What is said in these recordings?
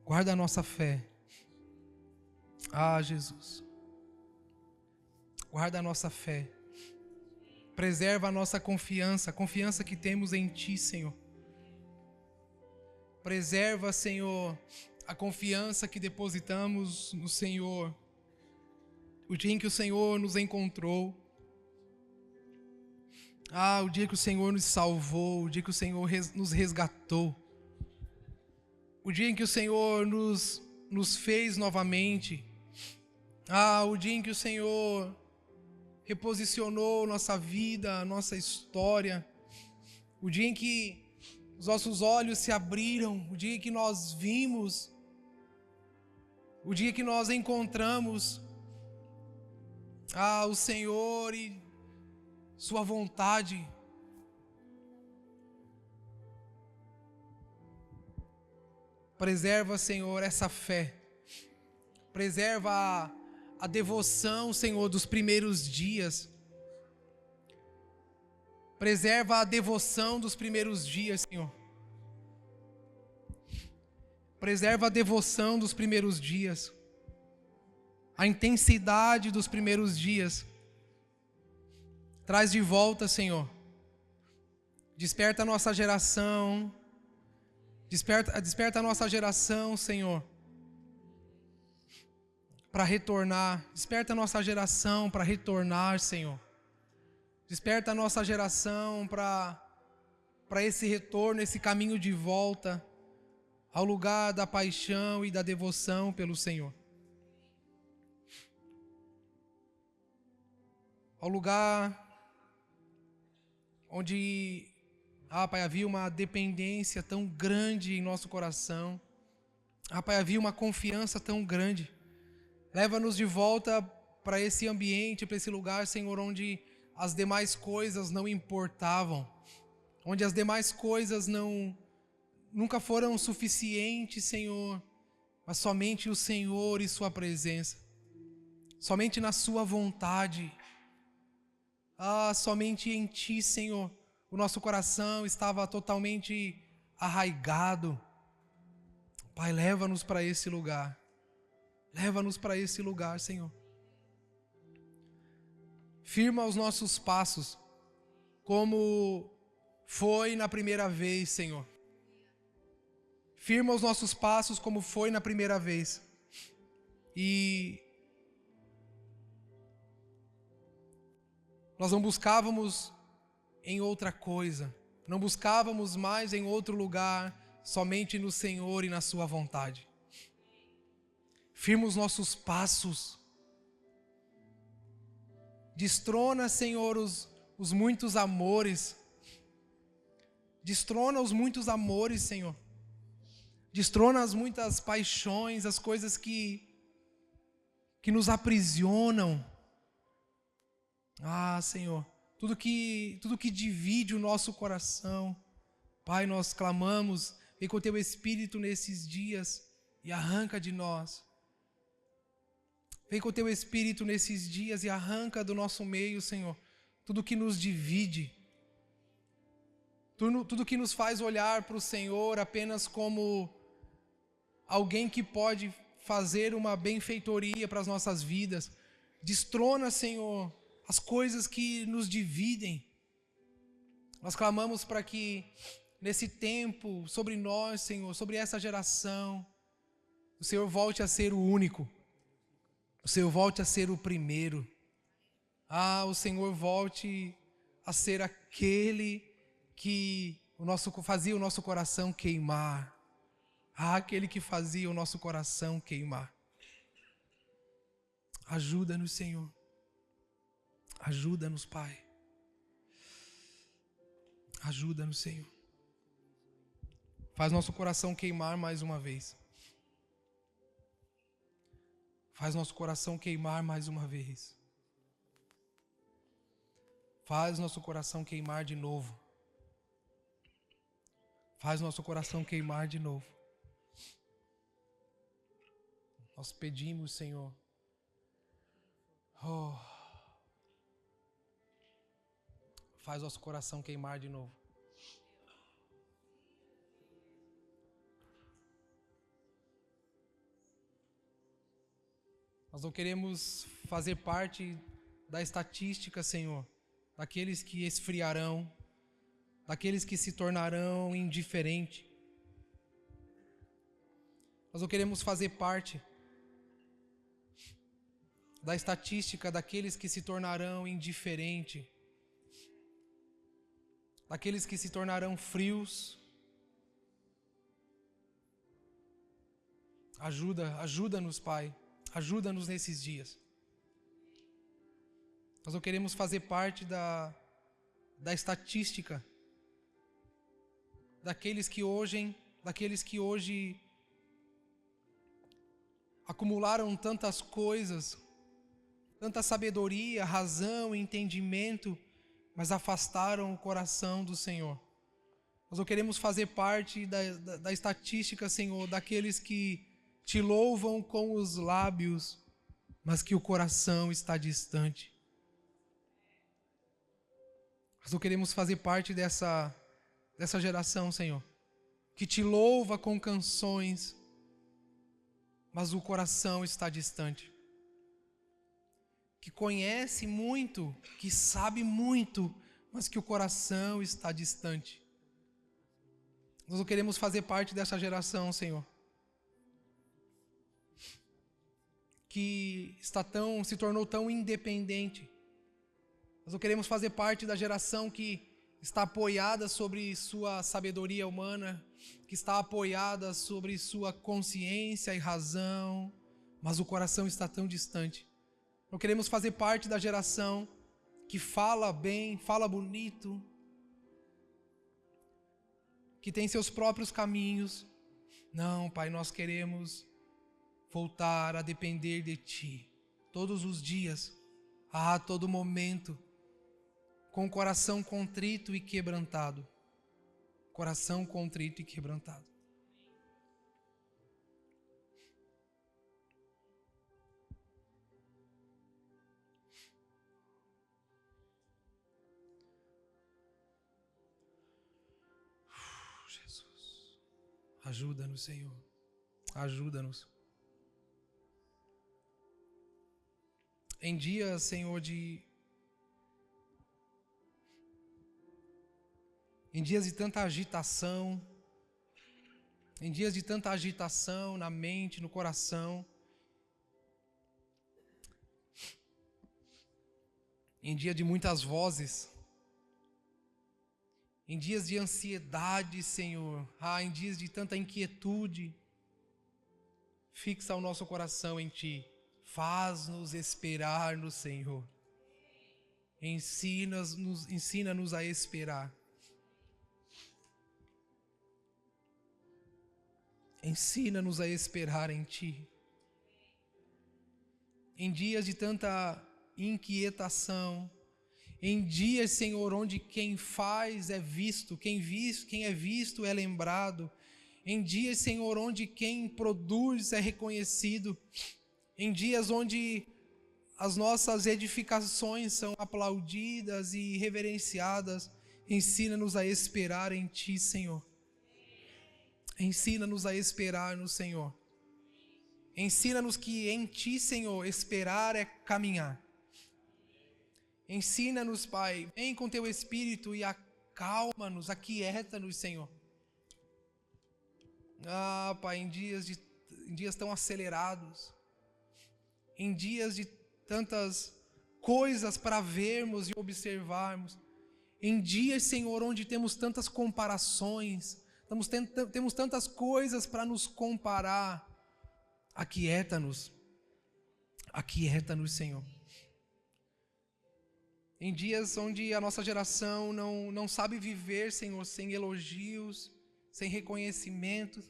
Guarda a nossa fé. Ah, Jesus. Guarda a nossa fé. Preserva a nossa confiança, a confiança que temos em Ti, Senhor. Preserva, Senhor, a confiança que depositamos no Senhor. O dia em que o Senhor nos encontrou. Ah, o dia que o Senhor nos salvou, o dia que o Senhor nos resgatou. O dia em que o Senhor nos fez novamente. Ah, o dia em que o Senhor reposicionou nossa vida, nossa história. O dia em que os nossos olhos se abriram, o dia em que nós vimos, o dia que nós encontramos o Senhor e Sua vontade. Preserva, Senhor, essa fé. Preserva a devoção, Senhor, dos primeiros dias. Preserva a devoção dos primeiros dias, Senhor. Preserva a devoção dos primeiros dias. A intensidade dos primeiros dias. Traz de volta, Senhor. Desperta a nossa geração. Desperta a nossa geração, Senhor, para retornar. Desperta a nossa geração para retornar, Senhor. Desperta a nossa geração para esse retorno, esse caminho de volta ao lugar da paixão e da devoção pelo Senhor. Ao lugar onde, Pai, havia uma dependência tão grande em nosso coração. Pai, havia uma confiança tão grande. Leva-nos de volta para esse ambiente, para esse lugar, Senhor, onde as demais coisas não importavam. Onde as demais coisas nunca foram suficientes, Senhor. Mas somente o Senhor e Sua presença. Somente na Sua vontade. Somente em Ti, Senhor. O nosso coração estava totalmente arraigado. Pai, leva-nos para esse lugar. Leva-nos para esse lugar, Senhor. Firma os nossos passos, como foi na primeira vez, Senhor. Firma os nossos passos como foi na primeira vez. E nós não buscávamos em outra coisa, não buscávamos mais em outro lugar, somente no Senhor e na Sua vontade. Firma os nossos passos. Destrona, Senhor, os muitos amores. Destrona os muitos amores, Senhor. Destrona as muitas paixões, as coisas que nos aprisionam. Senhor. Tudo que divide o nosso coração. Pai, nós clamamos, vem com o Teu Espírito nesses dias e arranca de nós. Vem com o Teu Espírito nesses dias e arranca do nosso meio, Senhor, tudo que nos divide. Tudo que nos faz olhar para o Senhor apenas como alguém que pode fazer uma benfeitoria para as nossas vidas. Destrona, Senhor, as coisas que nos dividem. Nós clamamos para que nesse tempo, sobre nós, Senhor, sobre essa geração, o Senhor volte a ser o único. O Senhor volte a ser o primeiro. O Senhor volte a ser aquele que fazia o nosso coração queimar. Aquele que fazia o nosso coração queimar. Ajuda-nos, Senhor. Ajuda-nos, Pai. Ajuda-nos, Senhor. Faz nosso coração queimar mais uma vez. Faz nosso coração queimar mais uma vez. Faz nosso coração queimar de novo. Faz nosso coração queimar de novo. Nós pedimos, Senhor. Faz nosso coração queimar de novo. Nós não queremos fazer parte da estatística, Senhor, daqueles que esfriarão, daqueles que se tornarão indiferentes. Nós não queremos fazer parte da estatística daqueles que se tornarão indiferentes, daqueles que se tornarão frios. Ajuda-nos, Pai, ajuda-nos nesses dias. Nós não queremos fazer parte da estatística daqueles que hoje acumularam tantas coisas, tanta sabedoria, razão, entendimento, mas afastaram o coração do Senhor. Nós não queremos fazer parte da estatística, Senhor, daqueles que te louvam com os lábios, mas que o coração está distante. Nós não queremos fazer parte dessa geração, Senhor, que te louva com canções, mas o coração está distante. Que conhece muito, que sabe muito, mas que o coração está distante. Nós não queremos fazer parte dessa geração, Senhor, que se tornou tão independente. Nós não queremos fazer parte da geração que está apoiada sobre sua sabedoria humana, que está apoiada sobre sua consciência e razão, mas o coração está tão distante. Não queremos fazer parte da geração que fala bem, fala bonito, que tem seus próprios caminhos. Não, Pai, nós queremos voltar a depender de Ti todos os dias, a todo momento, com o coração contrito e quebrantado. Coração contrito e quebrantado. Jesus, ajuda-nos, Senhor, ajuda-nos. Em dias, Senhor, em dias de tanta agitação, na mente, no coração, em dia de muitas vozes, em dias de ansiedade, Senhor, em dias de tanta inquietude, fixa o nosso coração em Ti, faz-nos esperar no Senhor, ensina-nos a esperar. Ensina-nos a esperar em Ti. Em dias de tanta inquietação, em dias, Senhor, onde quem faz é visto, quem é visto é lembrado, em dias, Senhor, onde quem produz é reconhecido, em dias onde as nossas edificações são aplaudidas e reverenciadas, ensina-nos a esperar em Ti, Senhor. Ensina-nos a esperar no Senhor. Ensina-nos que em Ti, Senhor, esperar é caminhar. Ensina-nos, Pai, vem com Teu Espírito e acalma-nos, aquieta-nos, Senhor. Pai, em dias tão acelerados, em dias de tantas coisas para vermos e observarmos, em dias, Senhor, onde temos tantas comparações, temos tantas coisas para nos comparar. Aquieta-nos, Senhor. Em dias onde a nossa geração não sabe viver, Senhor, sem elogios, sem reconhecimento.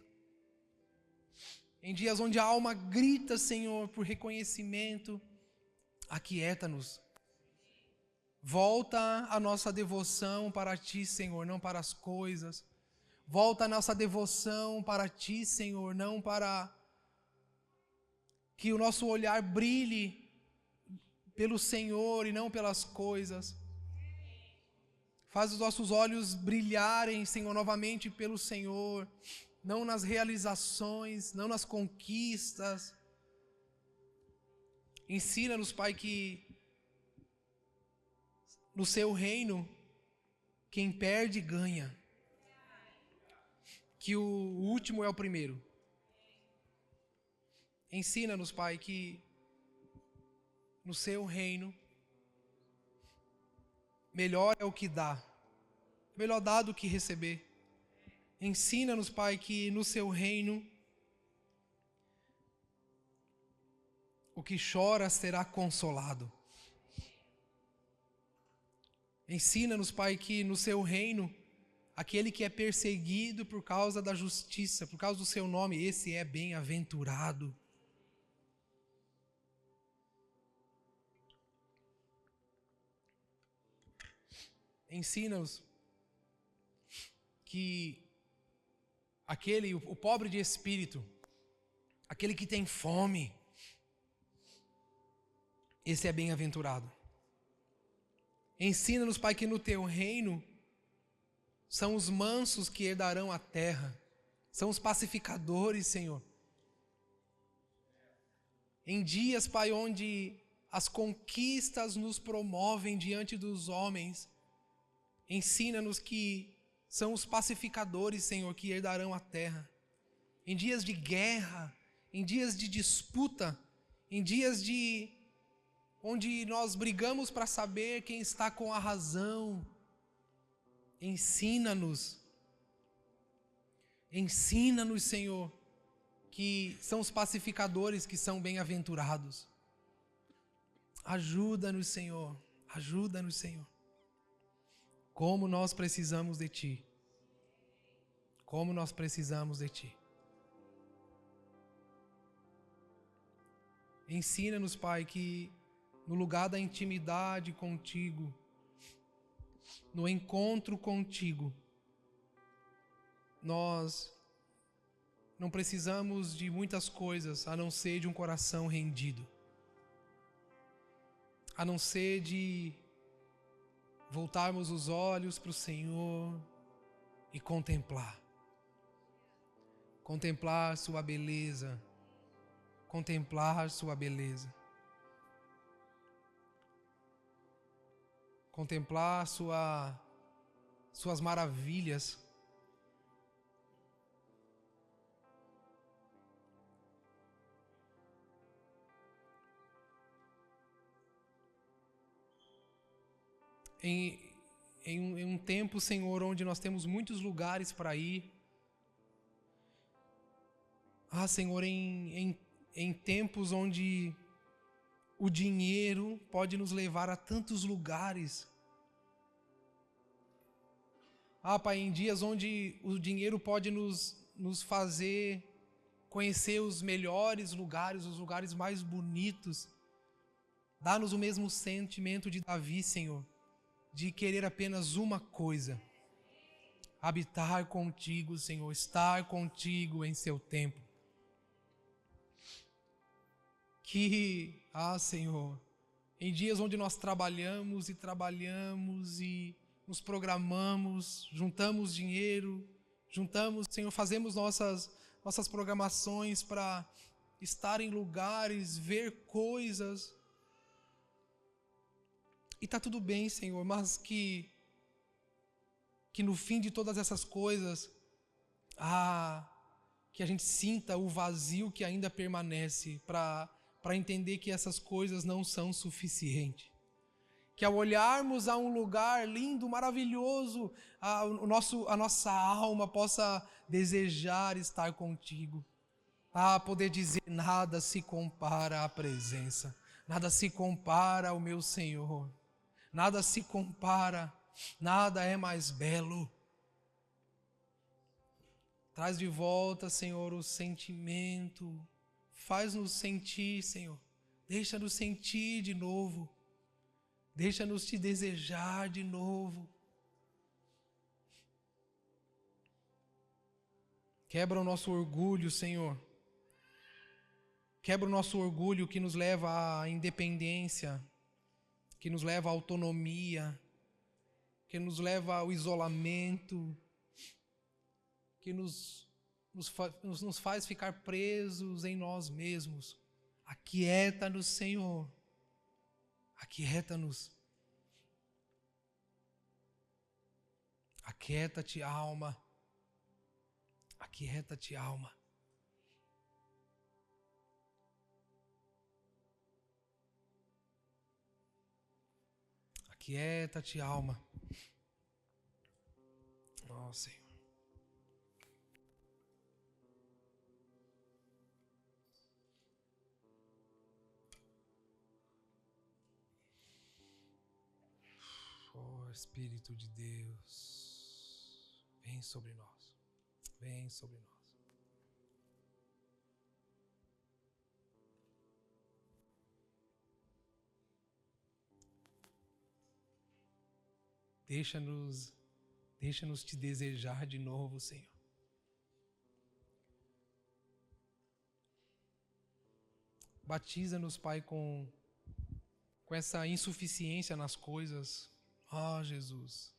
Em dias onde a alma grita, Senhor, por reconhecimento, aquieta-nos. Volta a nossa devoção para Ti, Senhor, não para as coisas. Volta a nossa devoção para Ti, Senhor, não para que o nosso olhar brilhe pelo Senhor e não pelas coisas. Faz os nossos olhos brilharem, Senhor, novamente pelo Senhor, não nas realizações, não nas conquistas, Ensina-nos, Pai, que no seu reino, quem perde, ganha. Que o último é o primeiro. Ensina-nos, Pai, que no seu reino, melhor é o que dá. Melhor dar do que receber. Ensina-nos, Pai, que no seu reino, o que chora será consolado. Ensina-nos, Pai, que no seu reino, aquele que é perseguido por causa da justiça, por causa do seu nome, esse é bem-aventurado. Ensina-nos que o pobre de espírito, aquele que tem fome, esse é bem-aventurado. Ensina-nos, Pai, que no teu reino são os mansos que herdarão a terra, são os pacificadores, Senhor. Em dias, Pai, onde as conquistas nos promovem diante dos homens, ensina-nos que são os pacificadores, Senhor, que herdarão a terra. Em dias de guerra, em dias de disputa, em dias onde nós brigamos para saber quem está com a razão, ensina-nos, Senhor, que são os pacificadores que são bem-aventurados. Ajuda-nos, Senhor, ajuda-nos, Senhor. Como nós precisamos de Ti. Como nós precisamos de Ti. Ensina-nos, Pai, que no lugar da intimidade contigo, no encontro contigo, nós não precisamos de muitas coisas a não ser de um coração rendido, a não ser de voltarmos os olhos para o Senhor e contemplar sua beleza, contemplar sua beleza. Contemplar suas maravilhas. Em um tempo, Senhor, onde nós temos muitos lugares para ir. Senhor, em tempos onde o dinheiro pode nos levar a tantos lugares. Pai, em dias onde o dinheiro pode nos fazer conhecer os melhores lugares, os lugares mais bonitos. Dá-nos o mesmo sentimento de Davi, Senhor, de querer apenas uma coisa: habitar contigo, Senhor, estar contigo em seu templo. Que, Senhor, em dias onde nós trabalhamos e nos programamos, juntamos dinheiro, Senhor, fazemos nossas programações para estar em lugares, ver coisas. E está tudo bem, Senhor, mas que no fim de todas essas coisas, que a gente sinta o vazio que ainda permanece para entender que essas coisas não são suficientes. Que ao olharmos a um lugar lindo, maravilhoso, a nossa alma possa desejar estar contigo. Poder dizer: nada se compara à presença, nada se compara ao meu Senhor, nada se compara, nada é mais belo. Traz de volta, Senhor, o sentimento. Faz-nos sentir, Senhor. Deixa-nos sentir de novo. Deixa-nos te desejar de novo. Quebra o nosso orgulho, Senhor. Quebra o nosso orgulho que nos leva à independência, que nos leva à autonomia, que nos leva ao isolamento, que nos faz ficar presos em nós mesmos. Aquieta-nos, Senhor. Aquieta-nos. Aquieta-te, alma. Aquieta-te, alma. Aquieta-te, alma. Ó, Senhor. Ó, Espírito de Deus, vem sobre nós. Vem sobre nós. Deixa-nos te desejar de novo, Senhor. Batiza-nos, Pai, com essa insuficiência nas coisas. Ó, Jesus,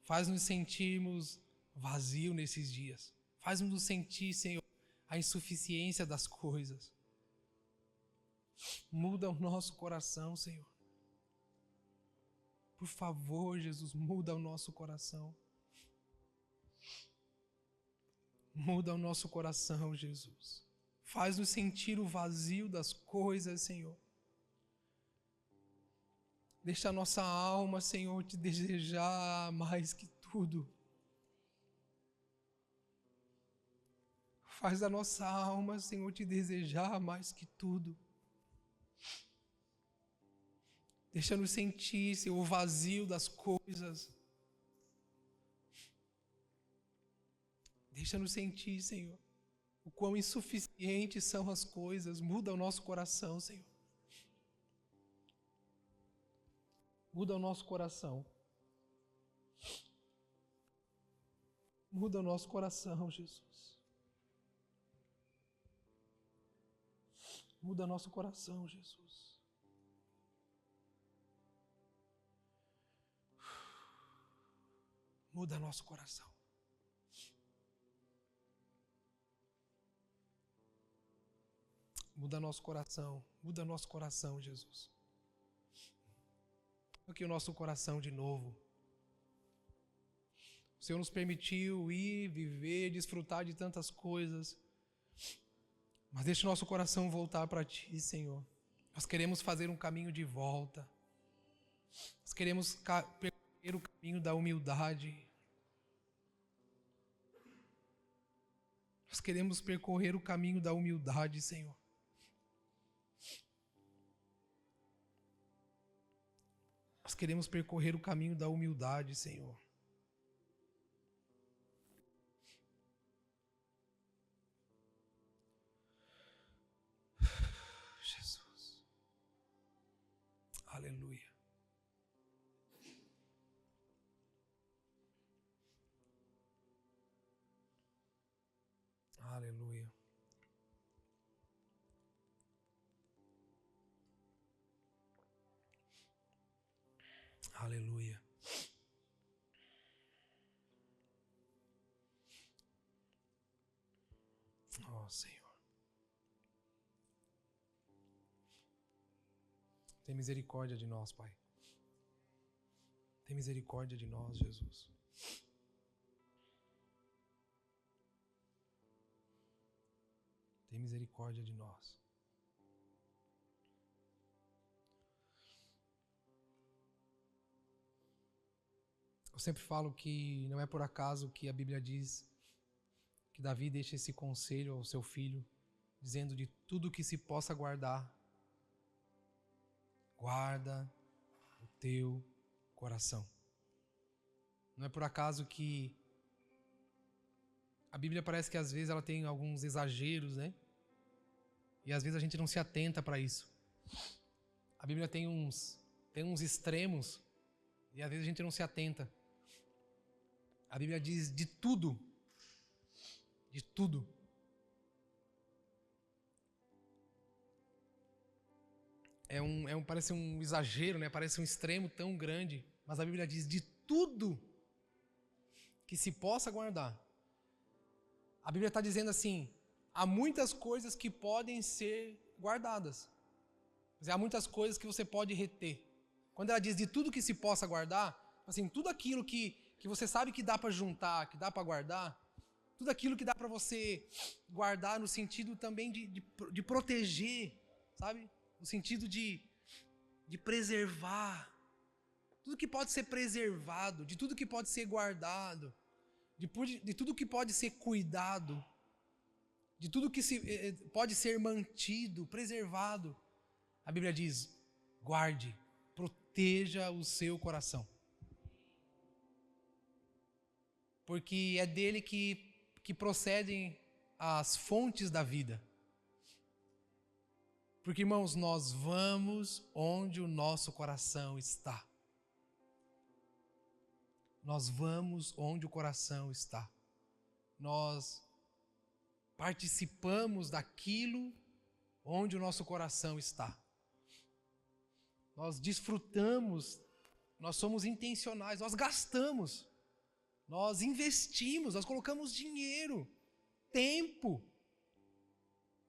faz-nos sentirmos vazio nesses dias. Faz-nos sentir, Senhor, a insuficiência das coisas. Muda o nosso coração, Senhor. Por favor, Jesus, muda o nosso coração. Muda o nosso coração, Jesus. Faz-nos sentir o vazio das coisas, Senhor. Deixa a nossa alma, Senhor, te desejar mais que tudo. Faz a nossa alma, Senhor, te desejar mais que tudo. Deixa-nos sentir, Senhor, o vazio das coisas. Deixa-nos sentir, Senhor, o quão insuficientes são as coisas. Muda o nosso coração, Senhor. Muda o nosso coração. Muda o nosso coração, Jesus. Muda nosso coração, Jesus. Muda nosso coração. Muda nosso coração. Muda nosso coração, Jesus. Toque o nosso coração de novo. O Senhor nos permitiu ir, viver, desfrutar de tantas coisas. Mas deixe nosso coração voltar para Ti, Senhor. Nós queremos fazer um caminho de volta. Nós queremos percorrer o caminho da humildade. Nós queremos percorrer o caminho da humildade, Senhor. Nós queremos percorrer o caminho da humildade, Senhor. Jesus. Aleluia. Aleluia. Aleluia. Ó Senhor. Tem misericórdia de nós, Pai. Tem misericórdia de nós, Jesus. Tem misericórdia de nós. Eu sempre falo que não é por acaso que a Bíblia diz que Davi deixa esse conselho ao seu filho, dizendo de tudo que se possa guardar, guarda o teu coração. Não é por acaso que a Bíblia parece que às vezes ela tem alguns exageros, né? E às vezes a gente não se atenta para isso. A Bíblia tem uns extremos e às vezes a gente não se atenta. A Bíblia diz de tudo. De tudo. Parece um exagero, né? Parece um extremo tão grande. Mas a Bíblia diz de tudo que se possa guardar. A Bíblia está dizendo assim, há muitas coisas que podem ser guardadas. Mas há muitas coisas que você pode reter. Quando ela diz de tudo que se possa guardar, assim, tudo aquilo que você sabe que dá para juntar, que dá para guardar, tudo aquilo que dá para você guardar no sentido também de proteger, sabe? No sentido de preservar. Tudo que pode ser preservado, de tudo que pode ser guardado, de tudo que pode ser cuidado, de tudo que pode ser mantido, preservado. A Bíblia diz, guarde, proteja o seu coração. Porque é dele que procedem as fontes da vida. Porque, irmãos, nós vamos onde o nosso coração está. Nós vamos onde o coração está. Nós participamos daquilo onde o nosso coração está. Nós desfrutamos, nós somos intencionais, nós gastamos, nós investimos, nós colocamos dinheiro, tempo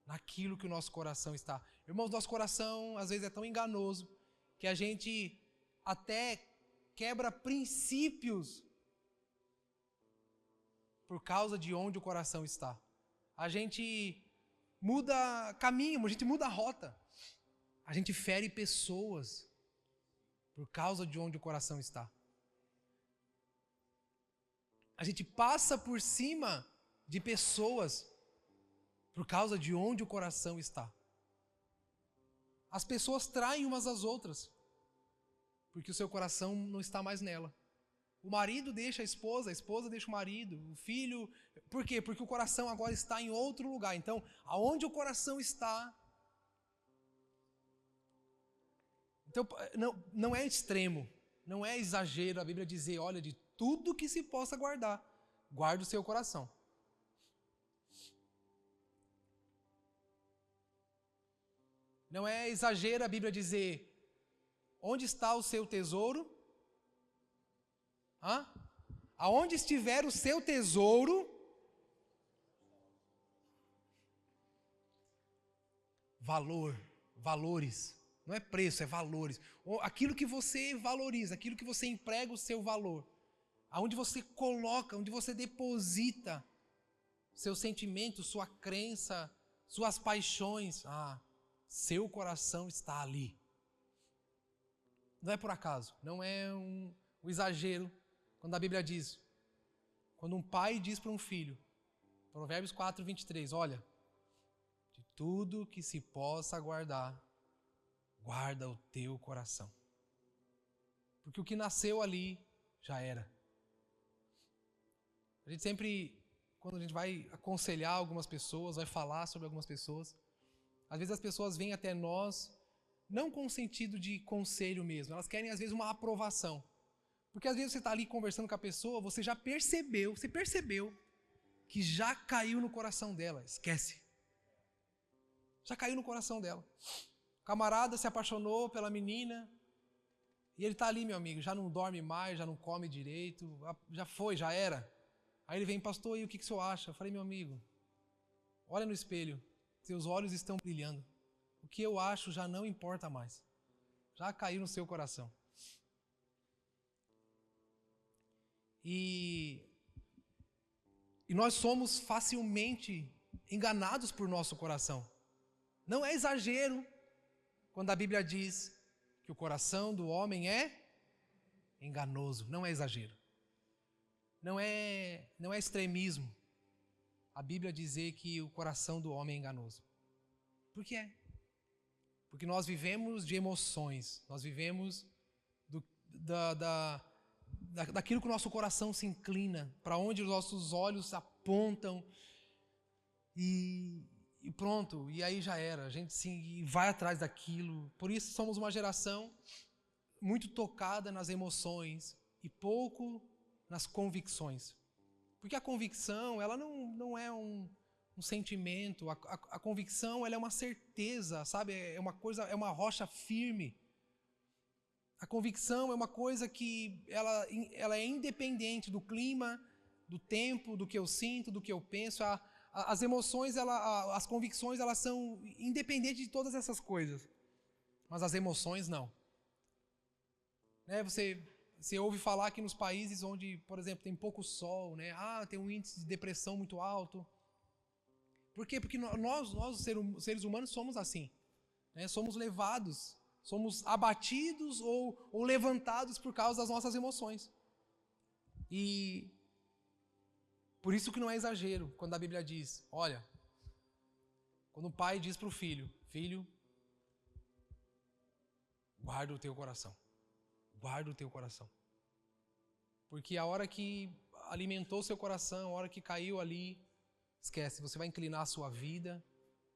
naquilo que o nosso coração está. Irmãos, nosso coração às vezes é tão enganoso que a gente até quebra princípios por causa de onde o coração está. A gente muda caminho, a gente muda a rota. A gente fere pessoas por causa de onde o coração está. A gente passa por cima de pessoas por causa de onde o coração está. As pessoas traem umas às outras porque o seu coração não está mais nela. O marido deixa a esposa deixa o marido, o filho... Por quê? Porque o coração agora está em outro lugar. Então, aonde o coração está... Então, não é extremo, não é exagero a Bíblia dizer, olha, de tudo que se possa guardar, guarde o seu coração. Não é exagero a Bíblia dizer, onde está o seu tesouro? Aonde estiver o seu tesouro, valores, não é preço, é valores. Aquilo que você valoriza, aquilo que você emprega o seu valor, aonde você coloca, onde você deposita seus sentimentos, sua crença, suas paixões, seu coração está ali. Não é por acaso, não é um exagero. Quando a Bíblia diz, quando um pai diz para um filho, Provérbios 4, 23, olha, de tudo que se possa guardar, guarda o teu coração. Porque o que nasceu ali, já era. A gente sempre, quando a gente vai aconselhar algumas pessoas, vai falar sobre algumas pessoas, às vezes as pessoas vêm até nós, não com o sentido de conselho mesmo, elas querem às vezes uma aprovação. Porque às vezes você está ali conversando com a pessoa, você percebeu que já caiu no coração dela. Esquece. Já caiu no coração dela. O camarada se apaixonou pela menina e ele está ali, meu amigo, já não dorme mais, já não come direito, já foi, já era. Aí ele vem, pastor, e o que o senhor acha? Eu falei, meu amigo, olha no espelho, seus olhos estão brilhando. O que eu acho já não importa mais. Já caiu no seu coração. E nós somos facilmente enganados por nosso coração. Não é exagero quando a Bíblia diz que o coração do homem é enganoso. Não é exagero. Não é extremismo a Bíblia dizer que o coração do homem é enganoso. Por que é? Porque nós vivemos de emoções, nós vivemos daquilo que o nosso coração se inclina, para onde os nossos olhos apontam e pronto, e aí já era, a gente vai atrás daquilo. Por isso somos uma geração muito tocada nas emoções e pouco nas convicções. Porque a convicção, ela não é um sentimento, a convicção ela é uma certeza, sabe? É uma coisa, é uma rocha firme. A convicção é uma coisa que ela é independente do clima, do tempo, do que eu sinto, do que eu penso. As emoções, as convicções, elas são independentes de todas essas coisas. Mas as emoções, não. Né? Você ouve falar que nos países onde, por exemplo, tem pouco sol, né? Tem um índice de depressão muito alto. Por quê? Porque nós seres humanos, somos assim. Né? Somos levados, somos abatidos ou levantados por causa das nossas emoções. E por isso que não é exagero quando a Bíblia diz, olha, quando o pai diz para o filho, filho, guarda o teu coração. Guarda o teu coração. Porque a hora que alimentou seu coração, a hora que caiu ali, esquece, você vai inclinar a sua vida,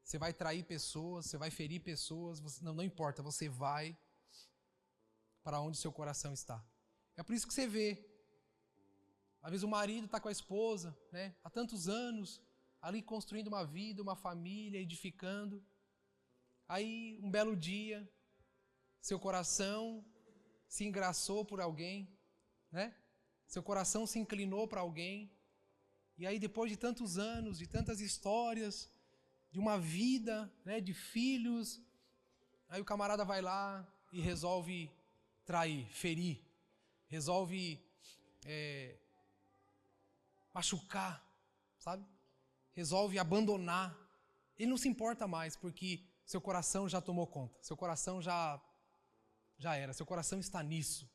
você vai trair pessoas, você vai ferir pessoas, não importa, você vai para onde seu coração está. É por isso que você vê, às vezes o marido está com a esposa, né, há tantos anos, ali construindo uma vida, uma família, edificando. Aí, um belo dia, seu coração se engraçou por alguém, né? Seu coração se inclinou para alguém. E aí, depois de tantos anos, de tantas histórias, de uma vida, né, de filhos, aí o camarada vai lá e resolve trair, ferir, resolve machucar, sabe? Resolve abandonar. Ele não se importa mais, porque seu coração já tomou conta, seu coração já era, seu coração está nisso.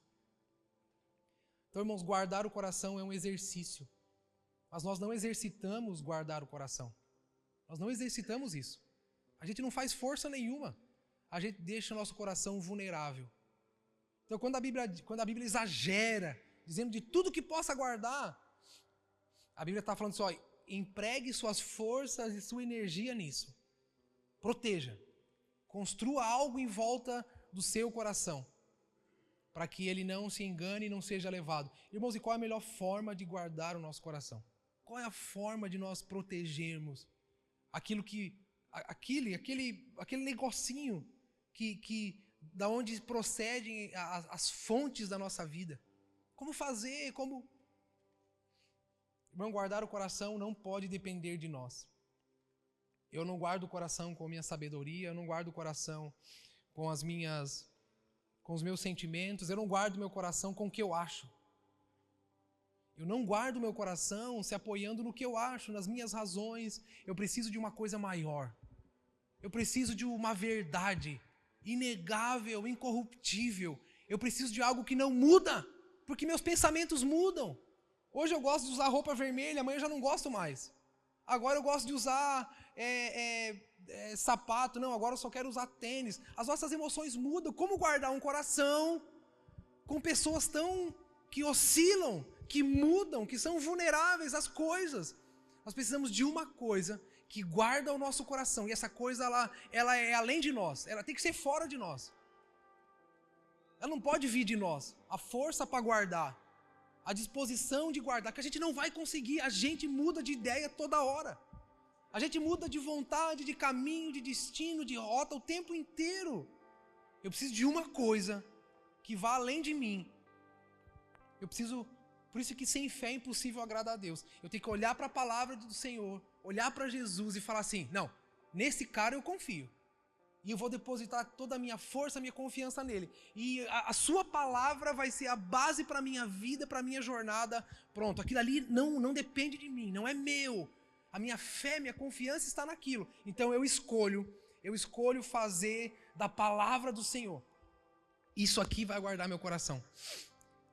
Então, irmãos, guardar o coração é um exercício, mas nós não exercitamos guardar o coração. Nós não exercitamos isso. A gente não faz força nenhuma. A gente deixa o nosso coração vulnerável. Então, quando a Bíblia exagera, dizendo de tudo que possa guardar, a Bíblia está falando só, empregue suas forças e sua energia nisso. Proteja. Construa algo em volta do seu coração, para que ele não se engane e não seja levado. Irmãos, e qual é a melhor forma de guardar o nosso coração? Qual é a forma de nós protegermos aquele negocinho que da onde procedem as fontes da nossa vida? Como fazer? Irmão, guardar o coração não pode depender de nós. Eu não guardo o coração com a minha sabedoria, eu não guardo o coração com os meus sentimentos, eu não guardo meu coração com o que eu acho. Eu não guardo meu coração se apoiando no que eu acho, nas minhas razões. Eu preciso de uma coisa maior. Eu preciso de uma verdade inegável, incorruptível. Eu preciso de algo que não muda, porque meus pensamentos mudam. Hoje eu gosto de usar roupa vermelha, amanhã eu já não gosto mais. Agora eu gosto de usar sapato, não, agora eu só quero usar tênis. As nossas emoções mudam. Como guardar um coração com pessoas que oscilam, que mudam, que são vulneráveis às coisas? Nós precisamos de uma coisa que guarda o nosso coração, e essa coisa ela é além de nós, ela tem que ser fora de nós. Ela não pode vir de nós. A força para guardar, a disposição de guardar, que a gente não vai conseguir, a gente muda de ideia toda hora. A gente muda de vontade, de caminho, de destino, de rota o tempo inteiro. Eu preciso de uma coisa que vá além de mim. Por isso que sem fé é impossível agradar a Deus. Eu tenho que olhar para a palavra do Senhor, olhar para Jesus e falar assim, não, nesse cara eu confio. E eu vou depositar toda a minha força, a minha confiança nele. E a sua palavra vai ser a base para a minha vida, para a minha jornada. Pronto, aquilo ali não depende de mim, não é meu. A minha fé, minha confiança está naquilo. Então eu escolho fazer da palavra do Senhor. Isso aqui vai guardar meu coração.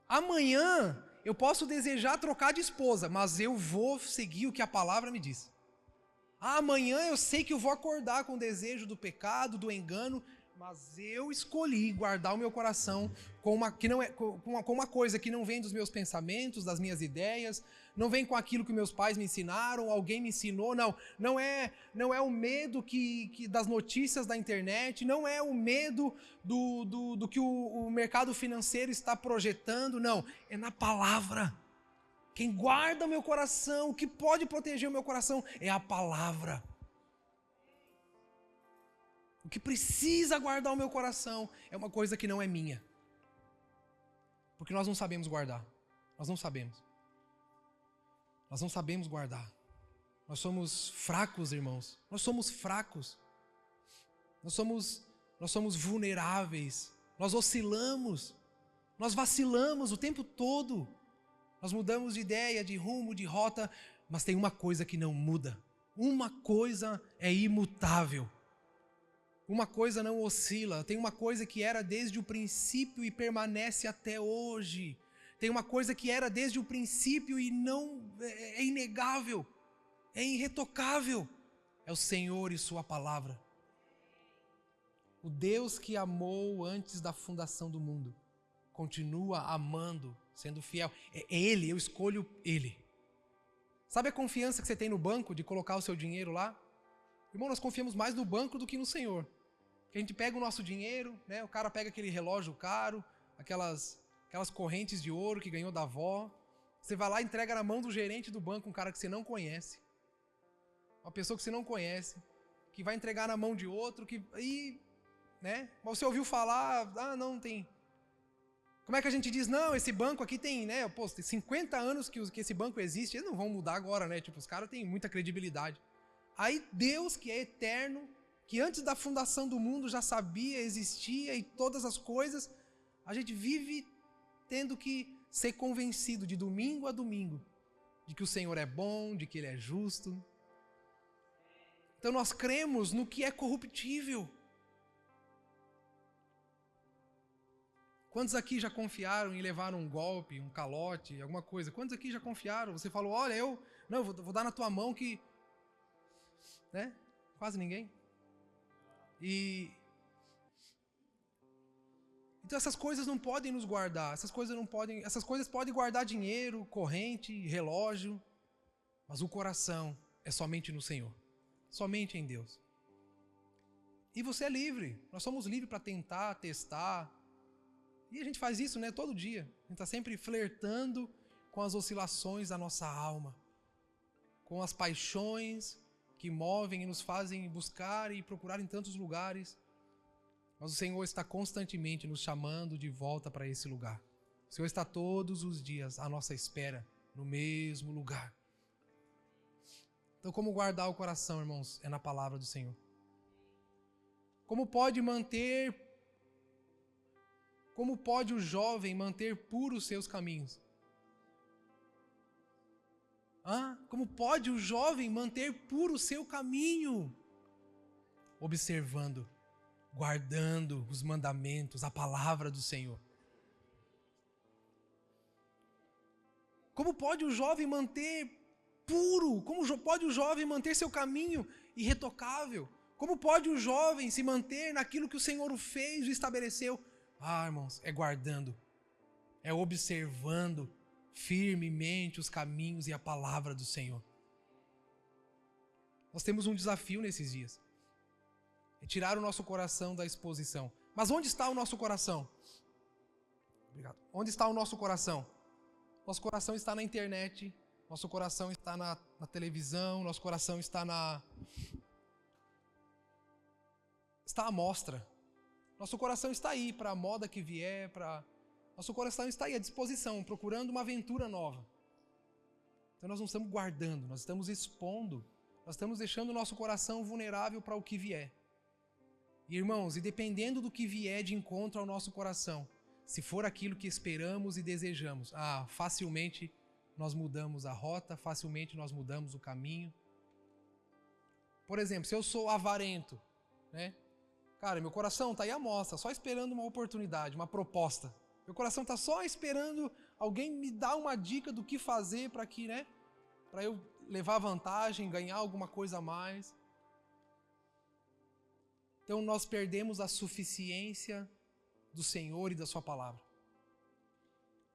Amanhã eu posso desejar trocar de esposa, mas eu vou seguir o que a palavra me diz. Amanhã eu sei que eu vou acordar com o desejo do pecado, do engano, mas eu escolhi guardar o meu coração com uma coisa que não vem dos meus pensamentos, das minhas ideias, não vem com aquilo que meus pais me ensinaram, alguém me ensinou, não é o medo das notícias da internet, não é o medo do que o mercado financeiro está projetando, não, é na palavra. Quem guarda o meu coração, o que pode proteger o meu coração é a palavra. O que precisa guardar o meu coração é uma coisa que não é minha. Porque nós não sabemos guardar. Nós não sabemos. Nós não sabemos guardar. Nós somos fracos, irmãos. Nós somos fracos. Nós somos vulneráveis. Nós oscilamos. Nós vacilamos o tempo todo. Nós mudamos de ideia, de rumo, de rota, mas tem uma coisa que não muda. Uma coisa é imutável. Uma coisa não oscila. Tem uma coisa que era desde o princípio e permanece até hoje. Tem uma coisa que era desde o princípio e não é inegável. É irretocável. É o Senhor e sua palavra. O Deus que amou antes da fundação do mundo continua amando, sendo fiel. É Ele, eu escolho Ele. Sabe a confiança que você tem no banco de colocar o seu dinheiro lá? Irmão, nós confiamos mais no banco do que no Senhor. Que a gente pega o nosso dinheiro, né? O cara pega aquele relógio caro, aquelas correntes de ouro que ganhou da avó. Você vai lá e entrega na mão do gerente do banco um cara que você não conhece. Uma pessoa que você não conhece, que vai entregar na mão de outro, né? Mas você ouviu falar, não tem. Como é que a gente diz, não, esse banco aqui tem, né? Pô, tem 50 anos que esse banco existe, eles não vão mudar agora, né? Tipo, os caras têm muita credibilidade. Aí Deus, que é eterno, que antes da fundação do mundo já sabia, existia e todas as coisas, a gente vive tendo que ser convencido de domingo a domingo, de que o Senhor é bom, de que Ele é justo. Então nós cremos no que é corruptível. Quantos aqui já confiaram e levaram um golpe, um calote, alguma coisa? Quantos aqui já confiaram? Você falou, olha, eu vou dar na tua mão que... Né? Quase ninguém. Então essas coisas não podem nos guardar. Essas coisas podem guardar dinheiro, corrente, relógio. Mas o coração é somente no Senhor. Somente em Deus. E você é livre. Nós somos livres para tentar, testar. E a gente faz isso, né, todo dia. A gente está sempre flertando com as oscilações da nossa alma. Com as paixões que movem e nos fazem buscar e procurar em tantos lugares. Mas o Senhor está constantemente nos chamando de volta para esse lugar. O Senhor está todos os dias à nossa espera, no mesmo lugar. Então, como guardar o coração, irmãos? É na palavra do Senhor. Como pode o jovem manter puros seus caminhos? Como pode o jovem manter puro o seu caminho? Observando, guardando os mandamentos, a palavra do Senhor. Como pode o jovem manter puro? Como pode o jovem manter seu caminho irretocável? Como pode o jovem se manter naquilo que o Senhor o fez e estabeleceu? Irmãos, é guardando, é observando firmemente os caminhos e a palavra do Senhor. Nós temos um desafio nesses dias. É tirar o nosso coração da exposição. Mas onde está o nosso coração? Obrigado. Onde está o nosso coração? Nosso coração está na internet, nosso coração está na televisão, nosso coração está à mostra. Nosso coração está aí para a moda que vier, nosso coração está aí à disposição, procurando uma aventura nova. Então nós não estamos guardando, nós estamos expondo, nós estamos deixando o nosso coração vulnerável para o que vier. E, irmãos, e dependendo do que vier de encontro ao nosso coração, se for aquilo que esperamos e desejamos, facilmente nós mudamos a rota, facilmente nós mudamos o caminho. Por exemplo, se eu sou avarento, né? Cara, meu coração está aí à mostra, só esperando uma oportunidade, uma proposta. Meu coração está só esperando alguém me dar uma dica do que fazer para que, né? Para eu levar vantagem, ganhar alguma coisa a mais. Então nós perdemos a suficiência do Senhor e da sua palavra.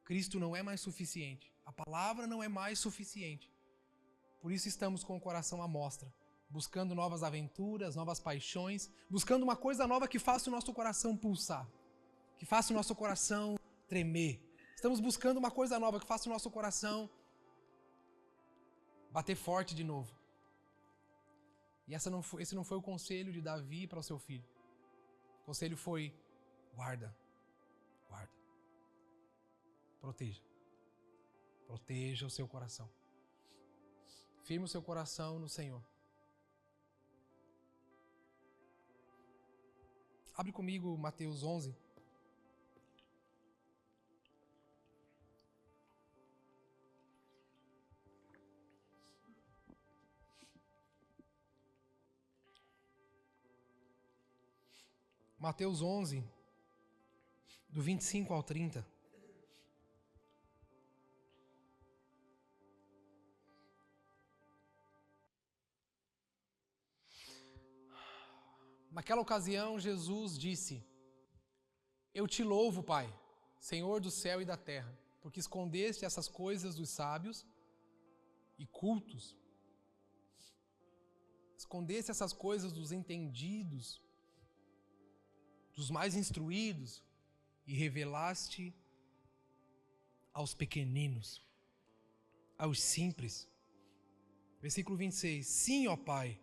Cristo não é mais suficiente. A palavra não é mais suficiente. Por isso estamos com o coração à mostra, buscando novas aventuras, novas paixões, buscando uma coisa nova que faça o nosso coração pulsar, que faça o nosso coração tremer. Estamos buscando uma coisa nova que faça o nosso coração bater forte de novo. E esse não foi o conselho de Davi para o seu filho. O conselho foi: guarda. Proteja o seu coração. Firme o seu coração no Senhor. Abre comigo Mateus 11. Mateus 11, do 25 ao 30. Naquela ocasião, Jesus disse: Eu te louvo, Pai, Senhor do céu e da terra, porque escondeste essas coisas dos sábios e cultos. Escondeste essas coisas dos entendidos, dos mais instruídos, e revelaste aos pequeninos, aos simples. Versículo 26. Sim, ó Pai,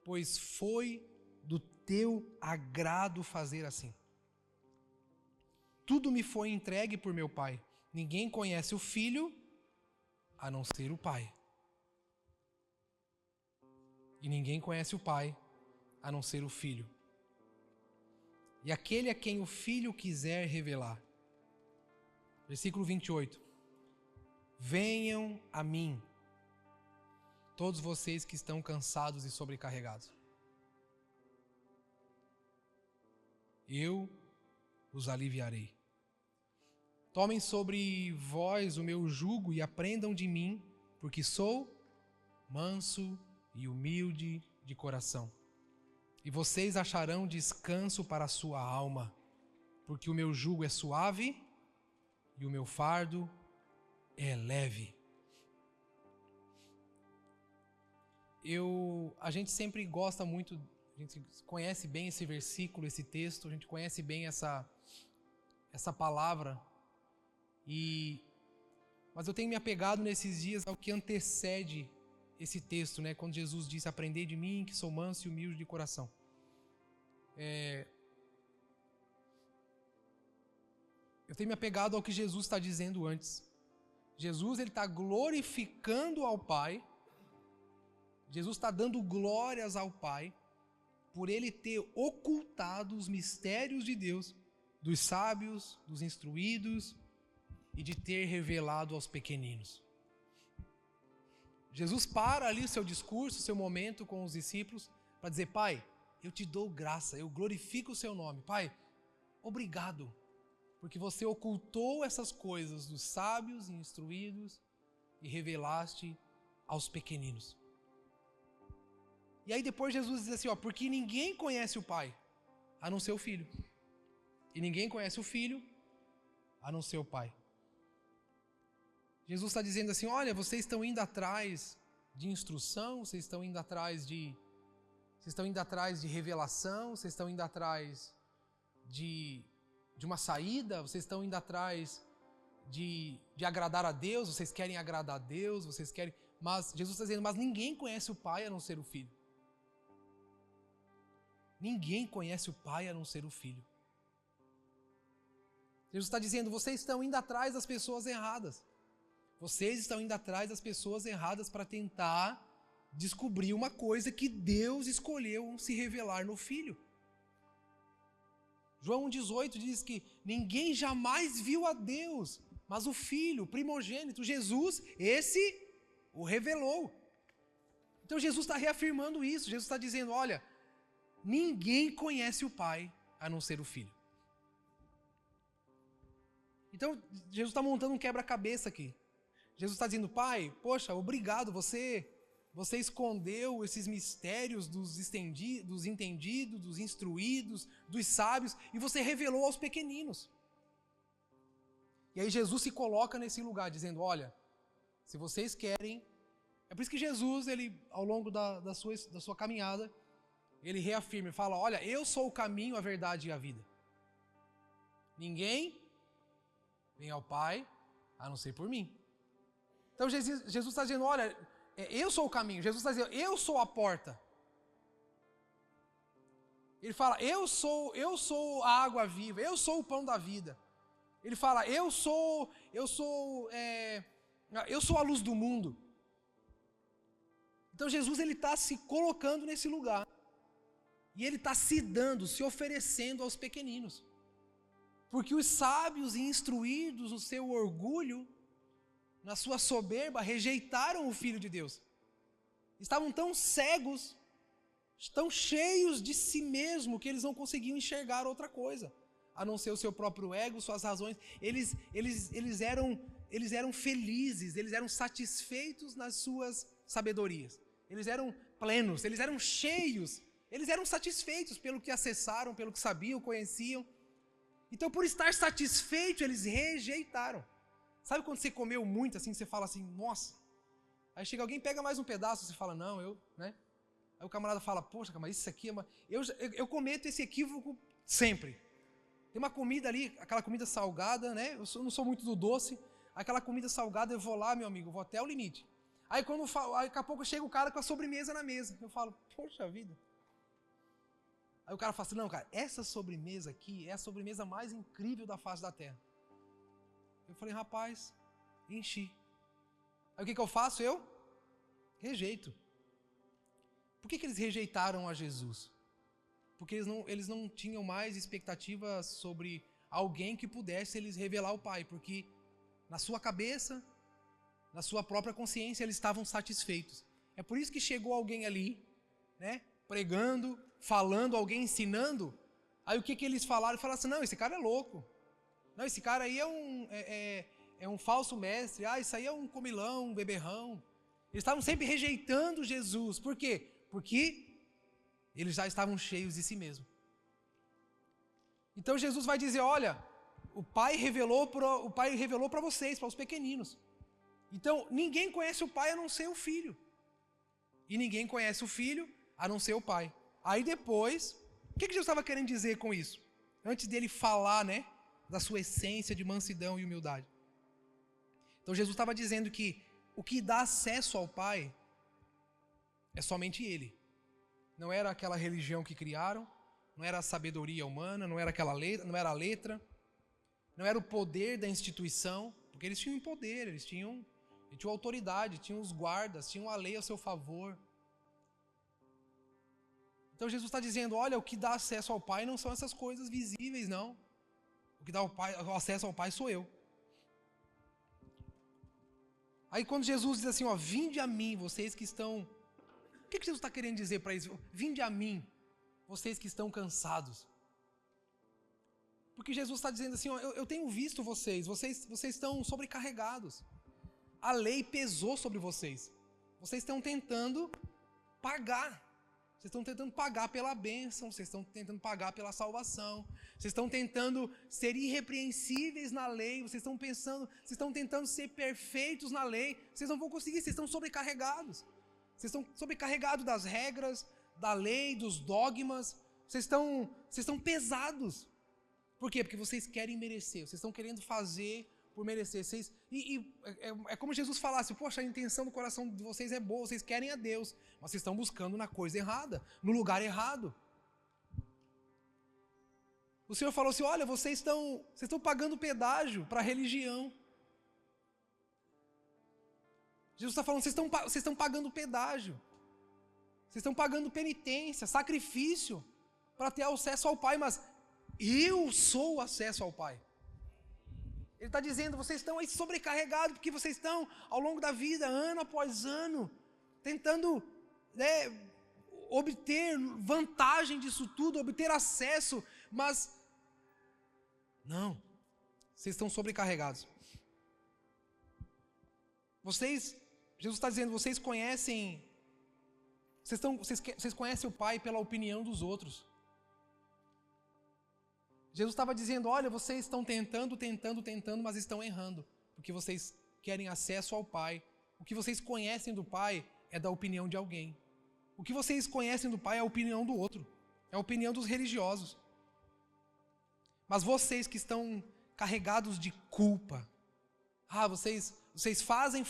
pois foi do teu agrado fazer assim. Tudo me foi entregue por meu Pai. Ninguém conhece o Filho a não ser o Pai. E ninguém conhece o Pai a não ser o Filho. E aquele a quem o Filho quiser revelar. Versículo 28. Venham a mim, todos vocês que estão cansados e sobrecarregados. Eu os aliviarei. Tomem sobre vós o meu jugo e aprendam de mim, porque sou manso e humilde de coração. E vocês acharão descanso para a sua alma, porque o meu jugo é suave e o meu fardo é leve. A gente sempre gosta muito, a gente conhece bem esse versículo, esse texto, a gente conhece bem essa palavra, mas eu tenho me apegado nesses dias ao que antecede esse texto, né? Quando Jesus disse: aprendei de mim, que sou manso e humilde de coração. Eu tenho me apegado ao que Jesus está dizendo antes. Jesus, ele está glorificando ao Pai. Jesus está dando glórias ao Pai por ele ter ocultado os mistérios de Deus dos sábios, dos instruídos e de ter revelado aos pequeninos. Jesus para ali o seu discurso, o seu momento com os discípulos para dizer: Pai, eu te dou graça, eu glorifico o seu nome. Pai, obrigado, porque você ocultou essas coisas dos sábios e instruídos e revelaste aos pequeninos. E aí depois Jesus diz assim, porque ninguém conhece o Pai, a não ser o Filho. E ninguém conhece o Filho, a não ser o Pai. Jesus está dizendo assim, olha, vocês estão indo atrás de instrução, vocês estão indo atrás de revelação, vocês estão indo atrás de uma saída, vocês estão indo atrás de agradar a Deus, vocês querem agradar a Deus, vocês querem... Mas Jesus está dizendo, mas ninguém conhece o Pai a não ser o Filho. Ninguém conhece o Pai a não ser o Filho. Jesus está dizendo, vocês estão indo atrás das pessoas erradas. Vocês estão indo atrás das pessoas erradas para tentar descobrir uma coisa que Deus escolheu se revelar no Filho. João 1,18 diz que ninguém jamais viu a Deus, mas o Filho, o primogênito, Jesus, esse o revelou. Então Jesus está reafirmando isso. Jesus está dizendo, olha, ninguém conhece o Pai a não ser o Filho. Então Jesus está montando um quebra-cabeça aqui. Jesus está dizendo, Pai, poxa, obrigado, você escondeu esses mistérios dos entendidos, dos instruídos, dos sábios, e você revelou aos pequeninos. E aí Jesus se coloca nesse lugar, dizendo, olha, se vocês querem... É por isso que Jesus, ele, ao longo da sua caminhada, ele reafirma e fala, olha, eu sou o caminho, a verdade e a vida. Ninguém vem ao Pai, a não ser por mim. Então Jesus está dizendo, olha, eu sou o caminho. Jesus está dizendo, eu sou a porta. Ele fala, eu sou a água viva, eu sou o pão da vida. Ele fala, eu sou a luz do mundo. Então Jesus ele está se colocando nesse lugar. E ele está se dando, se oferecendo aos pequeninos. Porque os sábios e instruídos no seu orgulho, na sua soberba, rejeitaram o Filho de Deus. Estavam tão cegos, tão cheios de si mesmo, que eles não conseguiam enxergar outra coisa, a não ser o seu próprio ego, suas razões. Eles eram felizes, eles eram satisfeitos nas suas sabedorias. Eles eram plenos, eles eram cheios, eles eram satisfeitos pelo que acessaram, pelo que sabiam, conheciam. Então, por estar satisfeito, eles rejeitaram. Sabe quando você comeu muito, assim, você fala assim, nossa. Aí chega alguém, pega mais um pedaço, você fala, não, né? Aí o camarada fala, poxa, camarada, isso aqui é uma... Eu cometo esse equívoco sempre. Tem uma comida ali, aquela comida salgada, né? Eu não sou muito do doce. Aquela comida salgada, eu vou lá, meu amigo, vou até o limite. Aí daqui a pouco chega o cara com a sobremesa na mesa. Eu falo, poxa vida. Aí o cara fala assim, não, cara, essa sobremesa aqui é a sobremesa mais incrível da face da terra. Eu falei, rapaz, enchi. Aí o que eu faço? Eu rejeito. Por que eles rejeitaram a Jesus? Porque eles não tinham mais expectativa sobre alguém que pudesse lhes revelar o Pai. Porque na sua cabeça, na sua própria consciência, eles estavam satisfeitos. É por isso que chegou alguém ali, né, pregando, falando, alguém ensinando. Aí o que eles falaram? Falaram assim, não, esse cara é louco. Não, esse cara aí é um falso mestre. Ah, isso aí é um comilão, um beberrão. Eles estavam sempre rejeitando Jesus. Por quê? Porque eles já estavam cheios de si mesmo. Então Jesus vai dizer, olha, o Pai revelou para vocês, para os pequeninos. Então, ninguém conhece o Pai a não ser o Filho. E ninguém conhece o Filho a não ser o Pai. Aí depois, o que Jesus estava querendo dizer com isso? Antes dele falar, né, da sua essência de mansidão e humildade. Então Jesus estava dizendo que o que dá acesso ao Pai é somente Ele. Não era aquela religião que criaram, não era a sabedoria humana, não era não era a letra, não era o poder da instituição, porque eles tinham poder, eles tinham autoridade, tinham os guardas, tinham a lei a seu favor. Então Jesus está dizendo, olha, o que dá acesso ao Pai não são essas coisas visíveis, não. O que dá o acesso ao Pai sou eu. Aí quando Jesus diz assim, ó, vinde a mim, vocês que estão... O que Jesus está querendo dizer para eles? Vinde a mim, vocês que estão cansados. Porque Jesus está dizendo assim, ó, eu tenho visto vocês estão sobrecarregados. A lei pesou sobre vocês. Vocês estão tentando pagar. Vocês estão tentando pagar pela bênção, vocês estão tentando pagar pela salvação, vocês estão tentando ser irrepreensíveis na lei, vocês estão tentando ser perfeitos na lei, vocês não vão conseguir, vocês estão sobrecarregados. Vocês estão sobrecarregados das regras, da lei, dos dogmas, vocês estão pesados. Por quê? Porque vocês querem merecer, vocês estão querendo fazer por merecer. É como Jesus falasse, poxa, a intenção do coração de vocês é boa, vocês querem a Deus, mas vocês estão buscando na coisa errada, no lugar errado. O Senhor falou assim, olha, vocês estão pagando pedágio para a religião. Jesus está falando, vocês estão pagando pedágio, vocês estão pagando penitência, sacrifício, para ter acesso ao Pai, mas eu sou o acesso ao Pai. Ele está dizendo, vocês estão aí sobrecarregados, porque vocês estão, ao longo da vida, ano após ano, tentando, né, obter vantagem disso tudo, obter acesso, mas não, vocês estão sobrecarregados. Jesus está dizendo, vocês conhecem o Pai pela opinião dos outros. Jesus estava dizendo, olha, vocês estão tentando, mas estão errando, porque vocês querem acesso ao Pai. O que vocês conhecem do Pai é da opinião de alguém. O que vocês conhecem do Pai é a opinião do outro, é a opinião dos religiosos. Mas vocês que estão carregados de culpa, vocês fazem,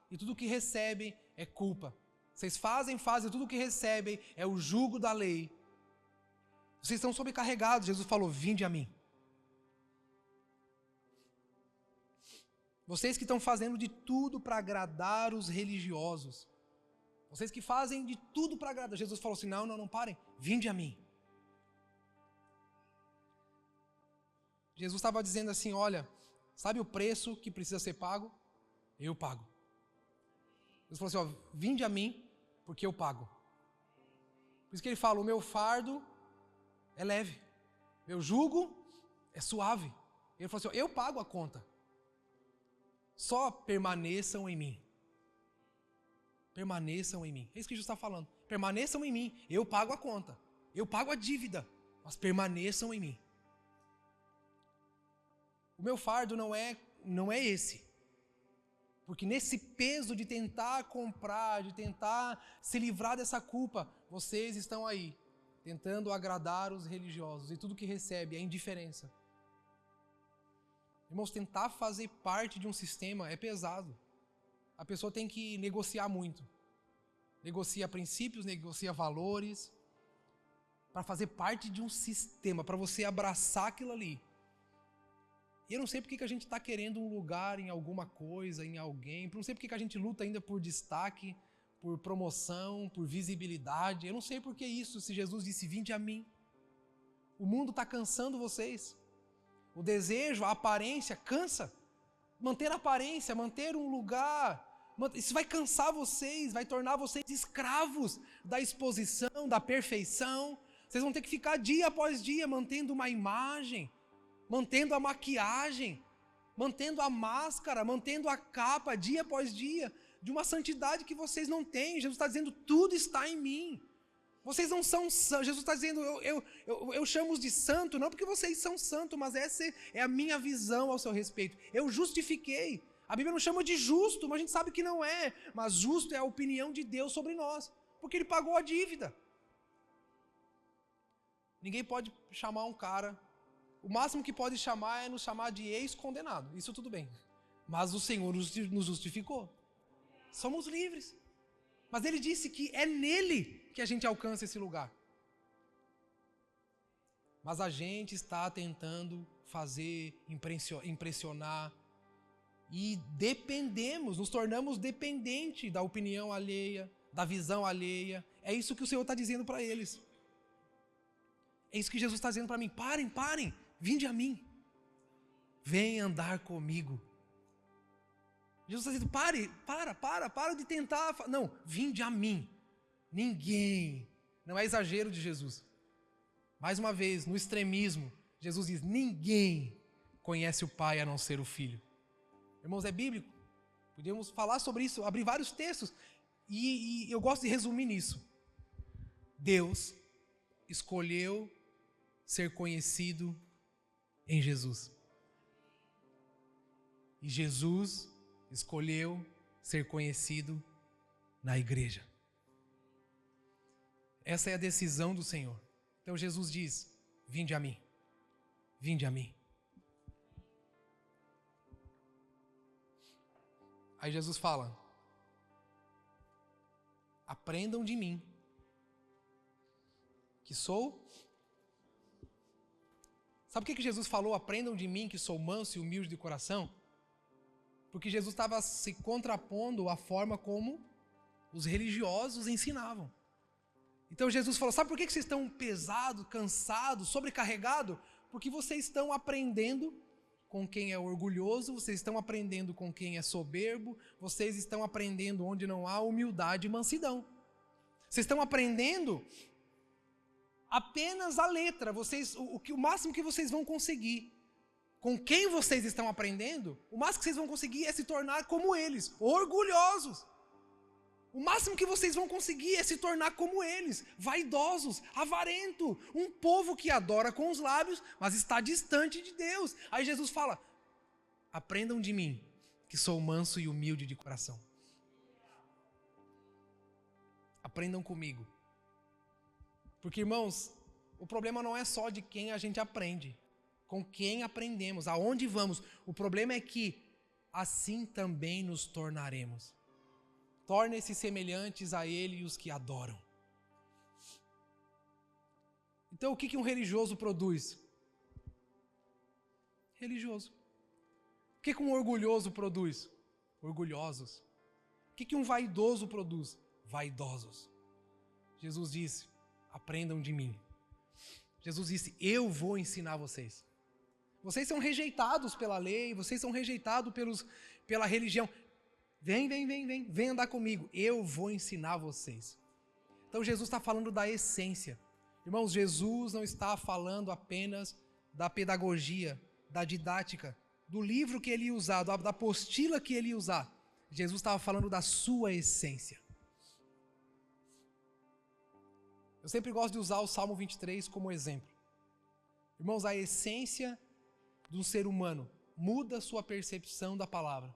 e tudo que recebem é culpa. Vocês fazem, e tudo que recebem é o jugo da lei. Vocês estão sobrecarregados. Jesus falou, vinde a mim. Vocês que estão fazendo de tudo para agradar os religiosos. Vocês que fazem de tudo para agradar. Jesus falou assim, não parem, vinde a mim. Jesus estava dizendo assim, olha, sabe o preço que precisa ser pago? Eu pago. Jesus falou assim, ó, vinde a mim, porque eu pago. Por isso que ele fala, o meu fardo é leve, meu jugo é suave. Ele falou assim, ó, eu pago a conta. Só permaneçam em mim. Permaneçam em mim. É isso que Jesus está falando. Permaneçam em mim, eu pago a conta. Eu pago a dívida, mas permaneçam em mim. O meu fardo não é esse. Porque nesse peso de tentar comprar, de tentar se livrar dessa culpa, vocês estão aí, tentando agradar os religiosos. E tudo que recebe é indiferença. Irmãos, tentar fazer parte de um sistema é pesado. A pessoa tem que negociar muito. Negocia princípios, negocia valores. Para fazer parte de um sistema, para você abraçar aquilo ali. E eu não sei porque que a gente está querendo um lugar em alguma coisa, em alguém. Não sei porque que a gente luta ainda por destaque, por promoção, por visibilidade. Eu não sei por que isso, se Jesus disse, vinde a mim. O mundo está cansando vocês. O desejo, a aparência, cansa. Manter a aparência, manter um lugar, isso vai cansar vocês, vai tornar vocês escravos da exposição, da perfeição. Vocês vão ter que ficar dia após dia mantendo uma imagem, mantendo a maquiagem, mantendo a máscara, mantendo a capa dia após dia, de uma santidade que vocês não têm. Jesus está dizendo, tudo está em mim. Vocês não são santos. Jesus está dizendo, eu chamo-os de santo, não porque vocês são santos, mas essa é a minha visão ao seu respeito. Eu justifiquei. A Bíblia não chama de justo, mas a gente sabe que não é. Mas justo é a opinião de Deus sobre nós, porque Ele pagou a dívida. Ninguém pode chamar um cara, o máximo que pode chamar é nos chamar de ex-condenado, isso tudo bem. Mas o Senhor nos justificou. Somos livres. Mas Ele disse que é nele que a gente alcança esse lugar. Mas a gente está tentando fazer, impressionar, e dependemos, nos tornamos dependentes da opinião alheia, da visão alheia. É isso que o Senhor está dizendo para eles. É isso que Jesus está dizendo para mim. Parem, vinde a mim. Vem andar comigo. Jesus está dizendo, para de tentar. Não, vinde a mim. Ninguém, não é exagero de Jesus. Mais uma vez, no extremismo, Jesus diz, ninguém conhece o Pai a não ser o Filho. Irmãos, é bíblico. Podemos falar sobre isso, abrir vários textos. E eu gosto de resumir nisso. Deus escolheu ser conhecido em Jesus. E Jesus escolheu ser conhecido na igreja. Essa é a decisão do Senhor. Então Jesus diz, vinde a mim. Vinde a mim. Aí Jesus fala, aprendam de mim, que sou... Sabe por que Jesus falou, aprendam de mim, que sou manso e humilde de coração? Porque Jesus estava se contrapondo à forma como os religiosos ensinavam. Então Jesus falou, sabe por que vocês estão pesados, cansados, sobrecarregados? Porque vocês estão aprendendo com quem é orgulhoso, vocês estão aprendendo com quem é soberbo, vocês estão aprendendo onde não há humildade e mansidão. Vocês estão aprendendo apenas a letra, o máximo que vocês vão conseguir. Com quem vocês estão aprendendo, o máximo que vocês vão conseguir é se tornar como eles, orgulhosos. O máximo que vocês vão conseguir é se tornar como eles, vaidosos, avarentos, um povo que adora com os lábios, mas está distante de Deus. Aí Jesus fala, aprendam de mim, que sou manso e humilde de coração. Aprendam comigo. Porque, irmãos, o problema não é só de quem a gente aprende, com quem aprendemos, aonde vamos. O problema é que assim também nos tornaremos. Tornem-se semelhantes a Ele e os que adoram. Então, o que um religioso produz? Religioso. O que um orgulhoso produz? Orgulhosos. O que um vaidoso produz? vaidosos. Jesus disse, aprendam de mim. Jesus disse, eu vou ensinar vocês. Vocês são rejeitados pela lei, vocês são rejeitados pela religião. Vem andar comigo, eu vou ensinar vocês. Então Jesus está falando da essência. Irmãos, Jesus não está falando apenas da pedagogia, da didática, do livro que ele ia usar, da apostila que ele ia usar. Jesus estava falando da sua essência. Eu sempre gosto de usar o Salmo 23 como exemplo. Irmãos, a essência do ser humano muda a sua percepção da palavra.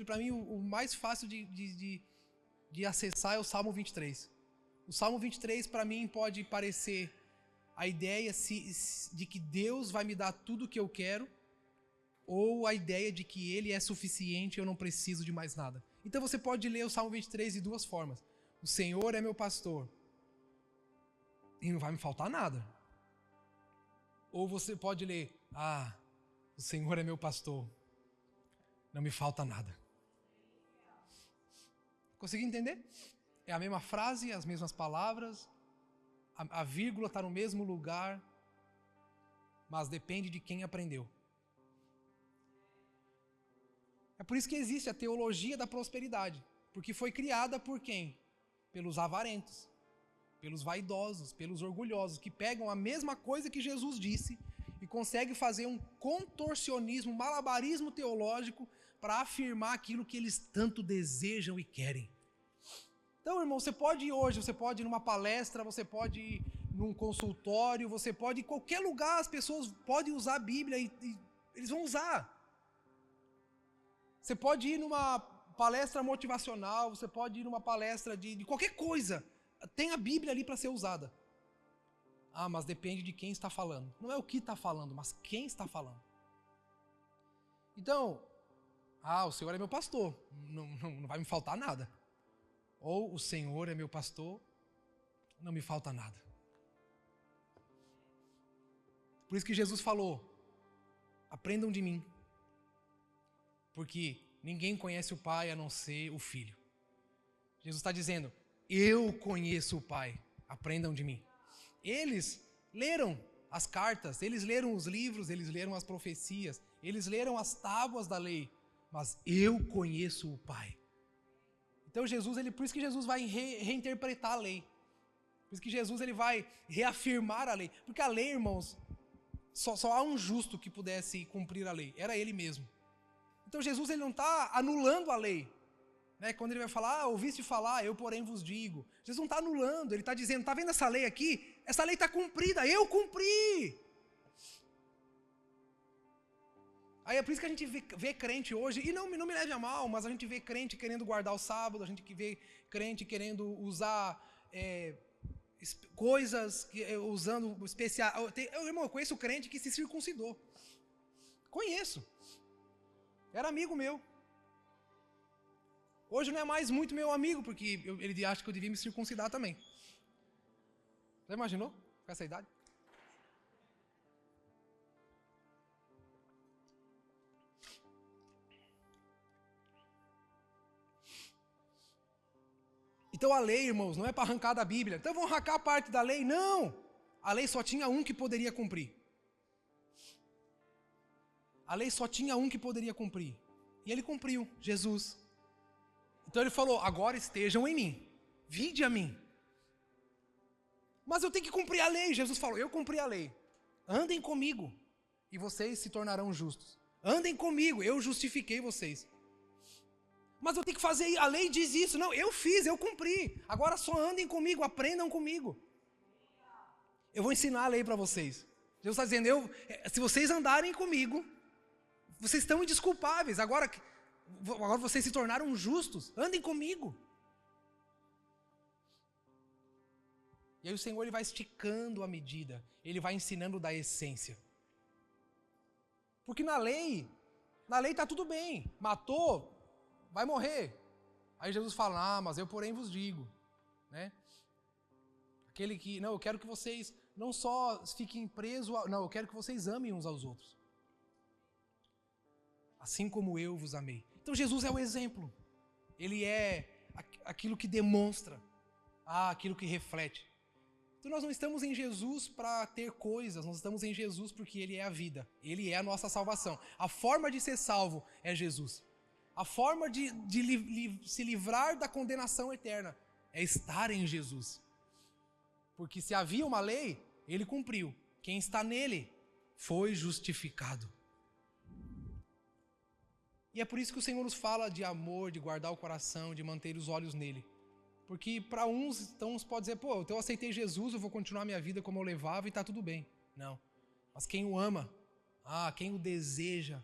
Para mim, o mais fácil de acessar é o Salmo 23. O Salmo 23, para mim, pode parecer a ideia de que Deus vai me dar tudo o que eu quero, ou a ideia de que Ele é suficiente e eu não preciso de mais nada. Então você pode ler o Salmo 23 de duas formas. O Senhor é meu pastor e não vai me faltar nada. Ou você pode ler, o Senhor é meu pastor, não me falta nada. Conseguiu entender? É a mesma frase, as mesmas palavras, a vírgula está no mesmo lugar, mas depende de quem aprendeu. É por isso que existe a teologia da prosperidade, porque foi criada por quem? Pelos avarentos, pelos vaidosos, pelos orgulhosos, que pegam a mesma coisa que Jesus disse e conseguem fazer um contorcionismo, um malabarismo teológico para afirmar aquilo que eles tanto desejam e querem. Então, irmão, você pode ir numa palestra, você pode ir num consultório, você pode ir em qualquer lugar, as pessoas podem usar a Bíblia e eles vão usar. Você pode ir numa palestra motivacional, você pode ir numa palestra de qualquer coisa. Tem a Bíblia ali para ser usada. Mas depende de quem está falando. Não é o que está falando, mas quem está falando. Então, o Senhor é meu pastor, não vai me faltar nada. Ou o Senhor é meu pastor, não me falta nada. Por isso que Jesus falou, aprendam de mim, porque ninguém conhece o Pai a não ser o Filho. Jesus está dizendo, eu conheço o Pai, aprendam de mim. Eles leram as cartas, eles leram os livros, eles leram as profecias, eles leram as tábuas da lei, mas eu conheço o Pai. Então por isso que Jesus vai reinterpretar a lei. Por isso que Jesus ele vai reafirmar a lei. Porque a lei, irmãos, só há um justo que pudesse cumprir a lei. Era ele mesmo. Então Jesus ele não está anulando a lei. Né? Quando ele vai falar, ouviste falar, eu porém vos digo. Jesus não está anulando, ele está dizendo, está vendo essa lei aqui? Essa lei está cumprida, eu cumpri. Aí é por isso que a gente vê crente hoje, e não me leve a mal, mas a gente vê crente querendo guardar o sábado, a gente vê crente querendo usar coisas, usando especial. Eu conheço crente que se circuncidou. Conheço. Era amigo meu. Hoje não é mais muito meu amigo, porque ele acha que eu devia me circuncidar também. Já imaginou? Com essa idade? Então a lei, irmãos, não é para arrancar da Bíblia. Então vão arrancar a parte da lei? Não! A lei só tinha um que poderia cumprir. A lei só tinha um que poderia cumprir. E ele cumpriu, Jesus. Então ele falou, agora estejam em mim. Vinde a mim. Mas eu tenho que cumprir a lei. Jesus falou, eu cumpri a lei. Andem comigo e vocês se tornarão justos. Andem comigo, eu justifiquei vocês. Mas eu tenho que fazer, a lei diz isso. Não, eu fiz, eu cumpri. Agora só andem comigo, aprendam comigo. Eu vou ensinar a lei para vocês. Jesus está dizendo, se vocês andarem comigo, vocês estão indesculpáveis. Agora vocês se tornaram justos. Andem comigo. E aí o Senhor ele vai esticando a medida. Ele vai ensinando da essência. Porque na lei está tudo bem. Matou, vai morrer. Aí Jesus fala, mas eu porém vos digo, né? Aquele que, não, eu quero que vocês não só fiquem presos, não, eu quero que vocês amem uns aos outros. Assim como eu vos amei. Então Jesus é o exemplo. Ele é aquilo que demonstra, aquilo que reflete. Então nós não estamos em Jesus para ter coisas, nós estamos em Jesus porque Ele é a vida, Ele é a nossa salvação. A forma de ser salvo é Jesus. A forma de se livrar da condenação eterna é estar em Jesus. Porque se havia uma lei, Ele cumpriu. Quem está nele foi justificado. E é por isso que o Senhor nos fala de amor, de guardar o coração, de manter os olhos nele. Porque para uns pode dizer, então eu aceitei Jesus, eu vou continuar minha vida como eu levava e está tudo bem. Não. Mas quem o ama, quem o deseja,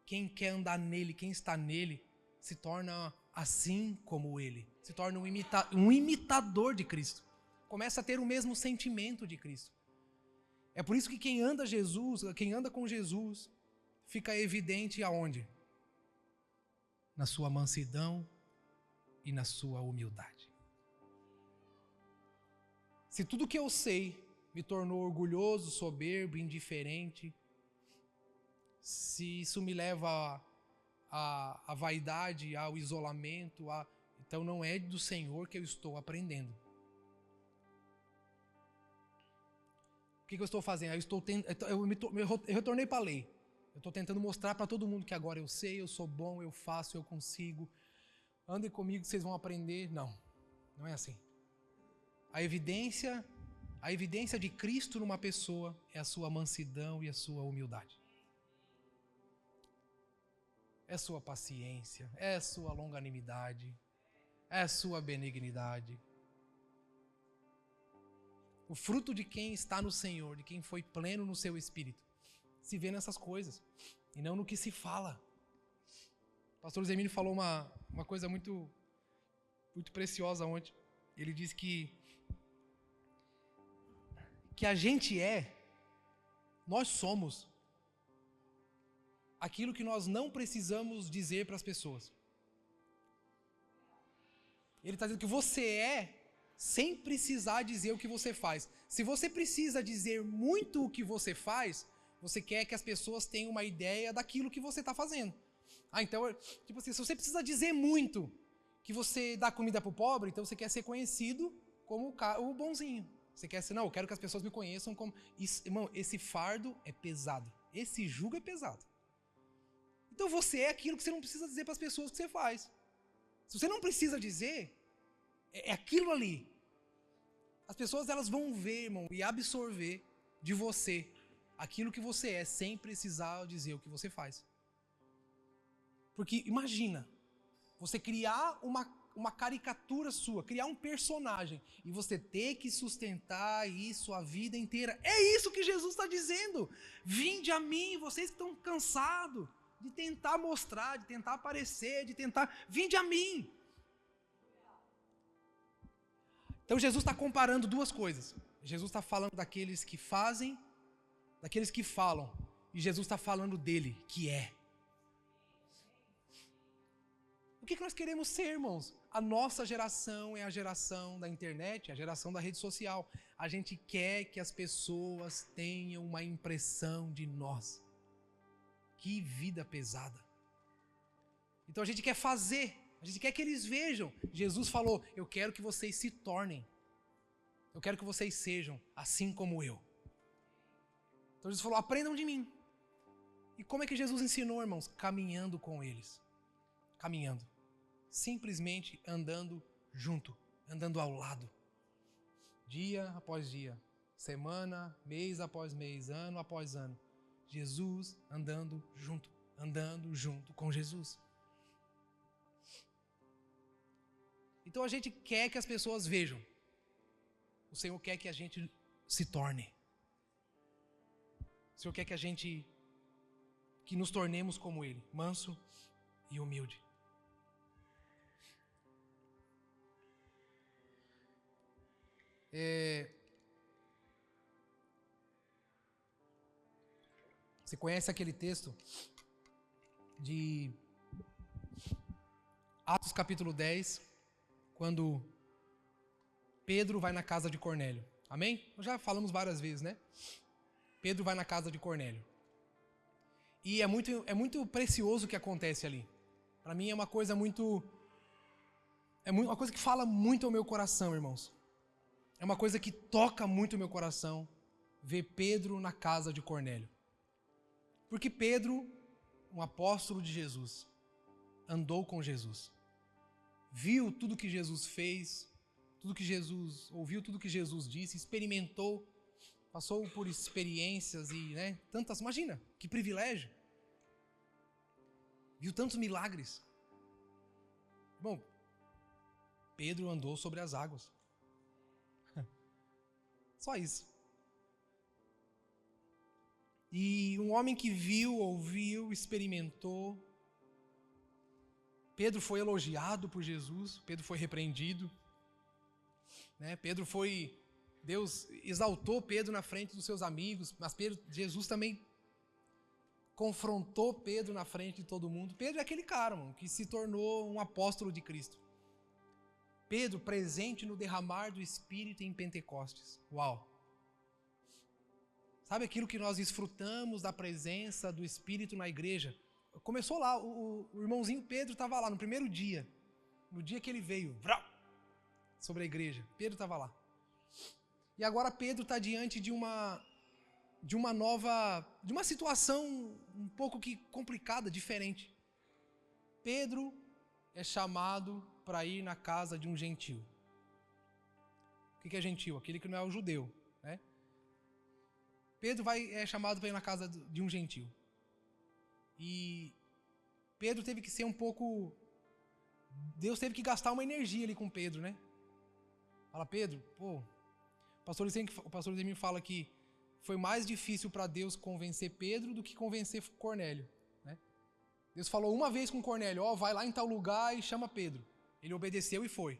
quem quer andar nele, quem está nele, se torna assim como ele. Se torna um imitador de Cristo. Começa a ter o mesmo sentimento de Cristo. É por isso que quem anda com Jesus, fica evidente aonde? Na sua mansidão e na sua humildade. Se tudo que eu sei me tornou orgulhoso, soberbo, indiferente, se isso me leva à vaidade, ao isolamento, então não é do Senhor que eu estou aprendendo. O que eu estou fazendo? Eu retornei para a lei. Eu estou tentando mostrar para todo mundo que agora eu sei, eu sou bom, eu faço, eu consigo. Andem comigo, vocês vão aprender. Não é assim. A evidência de Cristo numa pessoa é a sua mansidão e a sua humildade. É sua paciência, é sua longanimidade, é sua benignidade. O fruto de quem está no Senhor, de quem foi pleno no seu espírito, se vê nessas coisas e não no que se fala. O pastor Zemiro falou uma coisa muito, muito preciosa ontem. Ele disse que a gente nós somos aquilo que nós não precisamos dizer para as pessoas. Ele está dizendo que você sem precisar dizer o que você faz. Se você precisa dizer muito o que você faz, você quer que as pessoas tenham uma ideia daquilo que você está fazendo. Então, tipo assim, se você precisa dizer muito que você dá comida para o pobre, então você quer ser conhecido como o bonzinho. Você quer ser, não, eu quero que as pessoas me conheçam como... Isso, irmão, esse fardo é pesado. Esse jugo é pesado. Então você é aquilo que você não precisa dizer para as pessoas que você faz. Se você não precisa dizer, é aquilo ali. As pessoas elas vão ver, irmão, e absorver de você aquilo que você é, sem precisar dizer o que você faz. Porque imagina, você criar uma caricatura sua, criar um personagem, e você ter que sustentar isso a vida inteira. É isso que Jesus está dizendo. Vinde a mim, vocês que estão cansados de tentar mostrar, de tentar aparecer, vinde a mim. Então Jesus está comparando duas coisas. Jesus está falando daqueles que fazem, daqueles que falam. E Jesus está falando dele, que é. O que nós queremos ser, irmãos? A nossa geração é a geração da internet, a geração da rede social. A gente quer que as pessoas tenham uma impressão de nós. Que vida pesada. Então a gente quer fazer. A gente quer que eles vejam. Jesus falou, eu quero que vocês se tornem. Eu quero que vocês sejam assim como eu. Então Jesus falou, aprendam de mim. E como é que Jesus ensinou, irmãos? Caminhando com eles. Caminhando. Simplesmente andando junto. Andando ao lado. Dia após dia. Semana, mês após mês, ano após ano. Jesus andando junto com Jesus. Então a gente quer que as pessoas vejam. O Senhor quer que a gente se torne. O Senhor quer que nos tornemos como Ele, manso e humilde. Você conhece aquele texto de Atos capítulo 10, quando Pedro vai na casa de Cornélio. Amém? Nós já falamos várias vezes, né? Pedro vai na casa de Cornélio. E é muito precioso o que acontece ali. Para mim é uma coisa muito É uma coisa que fala muito ao meu coração, irmãos. É uma coisa que toca muito o meu coração ver Pedro na casa de Cornélio. Porque Pedro, um apóstolo de Jesus, andou com Jesus. Viu tudo que Jesus fez, tudo que Jesus ouviu, tudo que Jesus disse, experimentou, passou por experiências e, tantas, imagina, que privilégio. Viu tantos milagres. Bom, Pedro andou sobre as águas. Só isso. E um homem que viu, ouviu, experimentou. Pedro foi elogiado por Jesus, Pedro foi repreendido. Deus exaltou Pedro na frente dos seus amigos, mas Jesus também confrontou Pedro na frente de todo mundo. Pedro é aquele cara, mano, que se tornou um apóstolo de Cristo. Pedro presente no derramar do Espírito em Pentecostes. Uau! Sabe aquilo que nós desfrutamos da presença do Espírito na igreja? Começou lá, o irmãozinho Pedro estava lá no primeiro dia. No dia que ele veio, sobre a igreja. Pedro estava lá. E agora Pedro está diante de uma situação um pouco que complicada, diferente. Pedro é chamado para ir na casa de um gentil. O que é gentil? Aquele que não é o judeu, né? Pedro é chamado para ir na casa de um gentil. E Pedro teve que ser um pouco... Deus teve que gastar uma energia ali com Pedro, né? Fala, Pedro, o pastor Zemir fala que foi mais difícil para Deus convencer Pedro do que convencer Cornélio, né? Deus falou uma vez com Cornélio, vai lá em tal lugar e chama Pedro. Ele obedeceu e foi.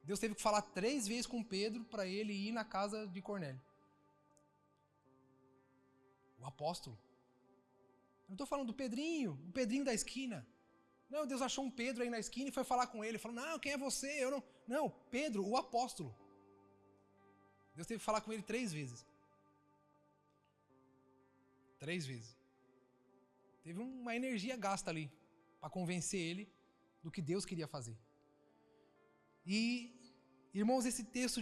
Deus teve que falar 3 vezes com Pedro para ele ir na casa de Cornélio. O apóstolo. Eu não estou falando do Pedrinho, o Pedrinho da esquina. Não, Deus achou um Pedro aí na esquina e foi falar com ele. Falou, não, quem é você? Eu não... Não, Pedro, o apóstolo. Deus teve que falar com ele 3 vezes. 3 vezes. Teve uma energia gasta ali para convencer ele do que Deus queria fazer. E, irmãos, esse texto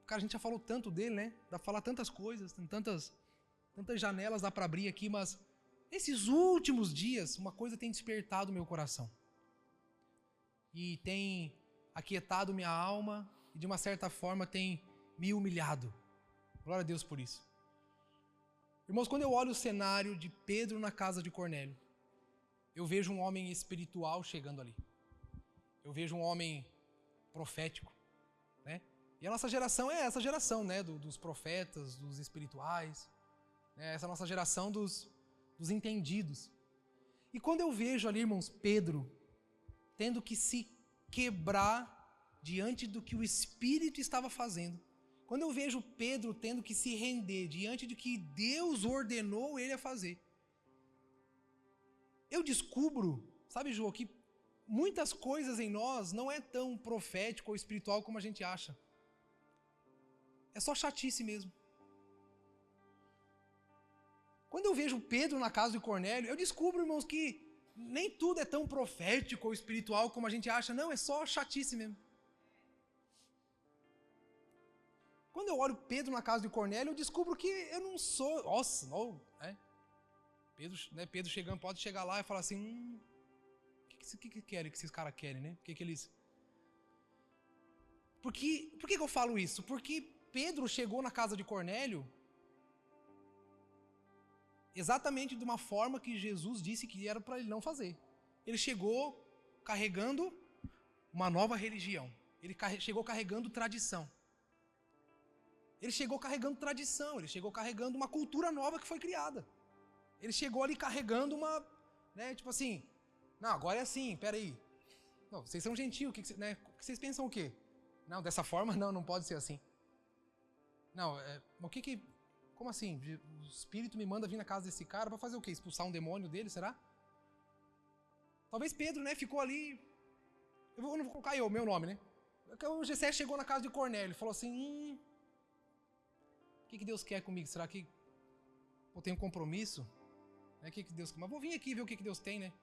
cara, a gente já falou tanto dele, né? Dá pra falar tantas coisas, tem tantas janelas dá para abrir aqui, mas esses últimos dias, uma coisa tem despertado meu coração. E tem aquietado minha alma e de uma certa forma tem me humilhado. Glória a Deus por isso. Irmãos, quando eu olho o cenário de Pedro na casa de Cornélio, eu vejo um homem espiritual chegando ali. Eu vejo um homem profético, né? E a nossa geração é essa geração, né? Dos profetas, dos espirituais, né? Essa nossa geração dos entendidos. E quando eu vejo ali, irmãos, Pedro tendo que se quebrar diante do que o Espírito estava fazendo, quando eu vejo Pedro tendo que se render diante de que Deus ordenou ele a fazer, eu descubro, sabe, João, que muitas coisas em nós não é tão profético ou espiritual como a gente acha. É só chatice mesmo. Quando eu vejo Pedro na casa de Cornélio, eu descubro, irmãos, que nem tudo é tão profético ou espiritual como a gente acha. Não, é só chatice mesmo. Quando eu olho Pedro na casa de Cornélio, eu descubro que eu não sou... Nossa, não, né? Pedro chegando, pode chegar lá e falar assim... O que querem, que esses caras querem, né? Por que eu falo isso? Porque Pedro chegou na casa de Cornélio exatamente de uma forma que Jesus disse que era para ele não fazer. Ele chegou carregando uma nova religião. Ele chegou carregando tradição. Ele chegou carregando uma cultura nova que foi criada. Ele chegou ali carregando uma, né, tipo assim, não, agora é assim, peraí. Não, vocês são gentios, vocês pensam o quê? Não, dessa forma não pode ser assim. Não, como assim? O Espírito me manda vir na casa desse cara para fazer o quê? Expulsar um demônio dele, será? Talvez Pedro, né, ficou ali... Eu não vou colocar meu nome, né? O Gessé chegou na casa de Cornélio e falou assim... O que Deus quer comigo? Será que eu tenho um compromisso? O que Deus quer? Mas vou vir aqui ver o que Deus tem, né?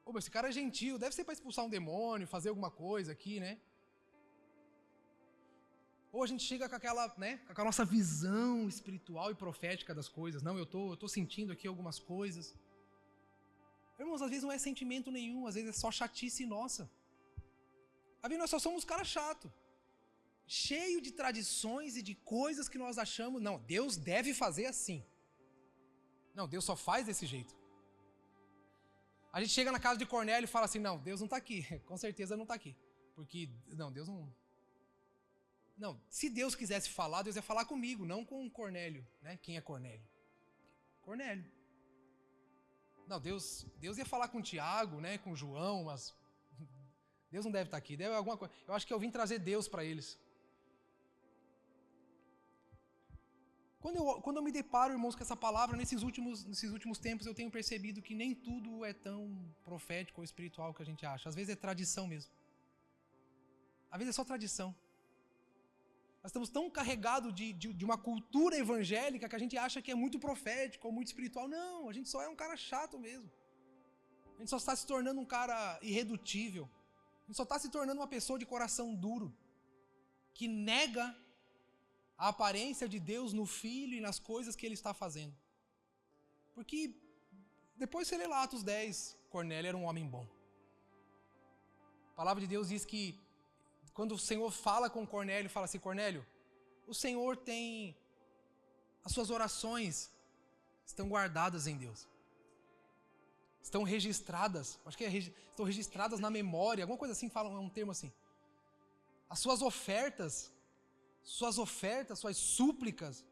Ô, mas esse cara é gentil, deve ser para expulsar um demônio, fazer alguma coisa aqui, né? Ou a gente chega com aquela, né, com a nossa visão espiritual e profética das coisas. Não, eu tô sentindo aqui algumas coisas. Irmãos, às vezes não é sentimento nenhum, às vezes é só chatice nossa. Às vezes nós só somos cara chato, cheio de tradições e de coisas que nós achamos, não, Deus deve fazer assim. Não, Deus só faz desse jeito. A gente chega na casa de Cornélio e fala assim, não, Deus não está aqui, com certeza não está aqui. Porque, não, Deus não... Não, se Deus quisesse falar, Deus ia falar comigo, não com Cornélio, né? Quem é Cornélio? Cornélio. Não, Deus ia falar com Tiago, né? Com João, mas Deus não deve estar aqui, deve alguma coisa. Eu acho que eu vim trazer Deus para eles. Quando eu me deparo, irmãos, com essa palavra, nesses últimos tempos, eu tenho percebido que nem tudo é tão profético ou espiritual que a gente acha. Às vezes é tradição mesmo. Às vezes é só tradição. Nós estamos tão carregados de uma cultura evangélica que a gente acha que é muito profético ou muito espiritual. Não, a gente só é um cara chato mesmo. A gente só está se tornando um cara irredutível. A gente só está se tornando uma pessoa de coração duro, que nega a aparência de Deus no Filho e nas coisas que Ele está fazendo. Porque depois você lê lá Atos 10, Cornélio era um homem bom. A palavra de Deus diz que quando o Senhor fala com Cornélio, fala assim, Cornélio, o Senhor tem... As suas orações estão guardadas em Deus. Estão registradas, acho que estão registradas na memória, alguma coisa assim, fala um termo assim. As suas ofertas, suas súplicas,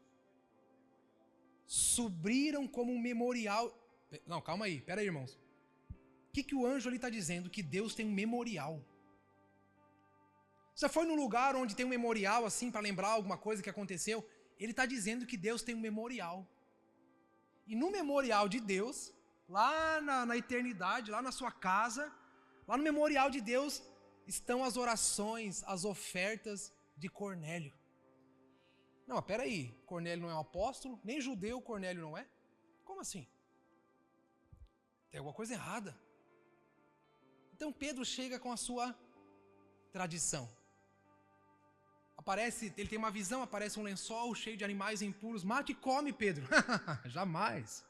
subiram como um memorial. Não, calma aí, pera aí, irmãos. O que o anjo ali está dizendo? Que Deus tem um memorial. Você foi num lugar onde tem um memorial assim para lembrar alguma coisa que aconteceu? Ele está dizendo que Deus tem um memorial. E no memorial de Deus, lá na eternidade, lá na sua casa, lá no memorial de Deus, estão as orações, as ofertas de Cornélio. Não, mas peraí, Cornélio não é um apóstolo? Nem judeu Cornélio não é? Como assim? Tem alguma coisa errada. Então Pedro chega com a sua tradição. Ele tem uma visão, aparece um lençol cheio de animais impuros. Mate e come, Pedro. Jamais.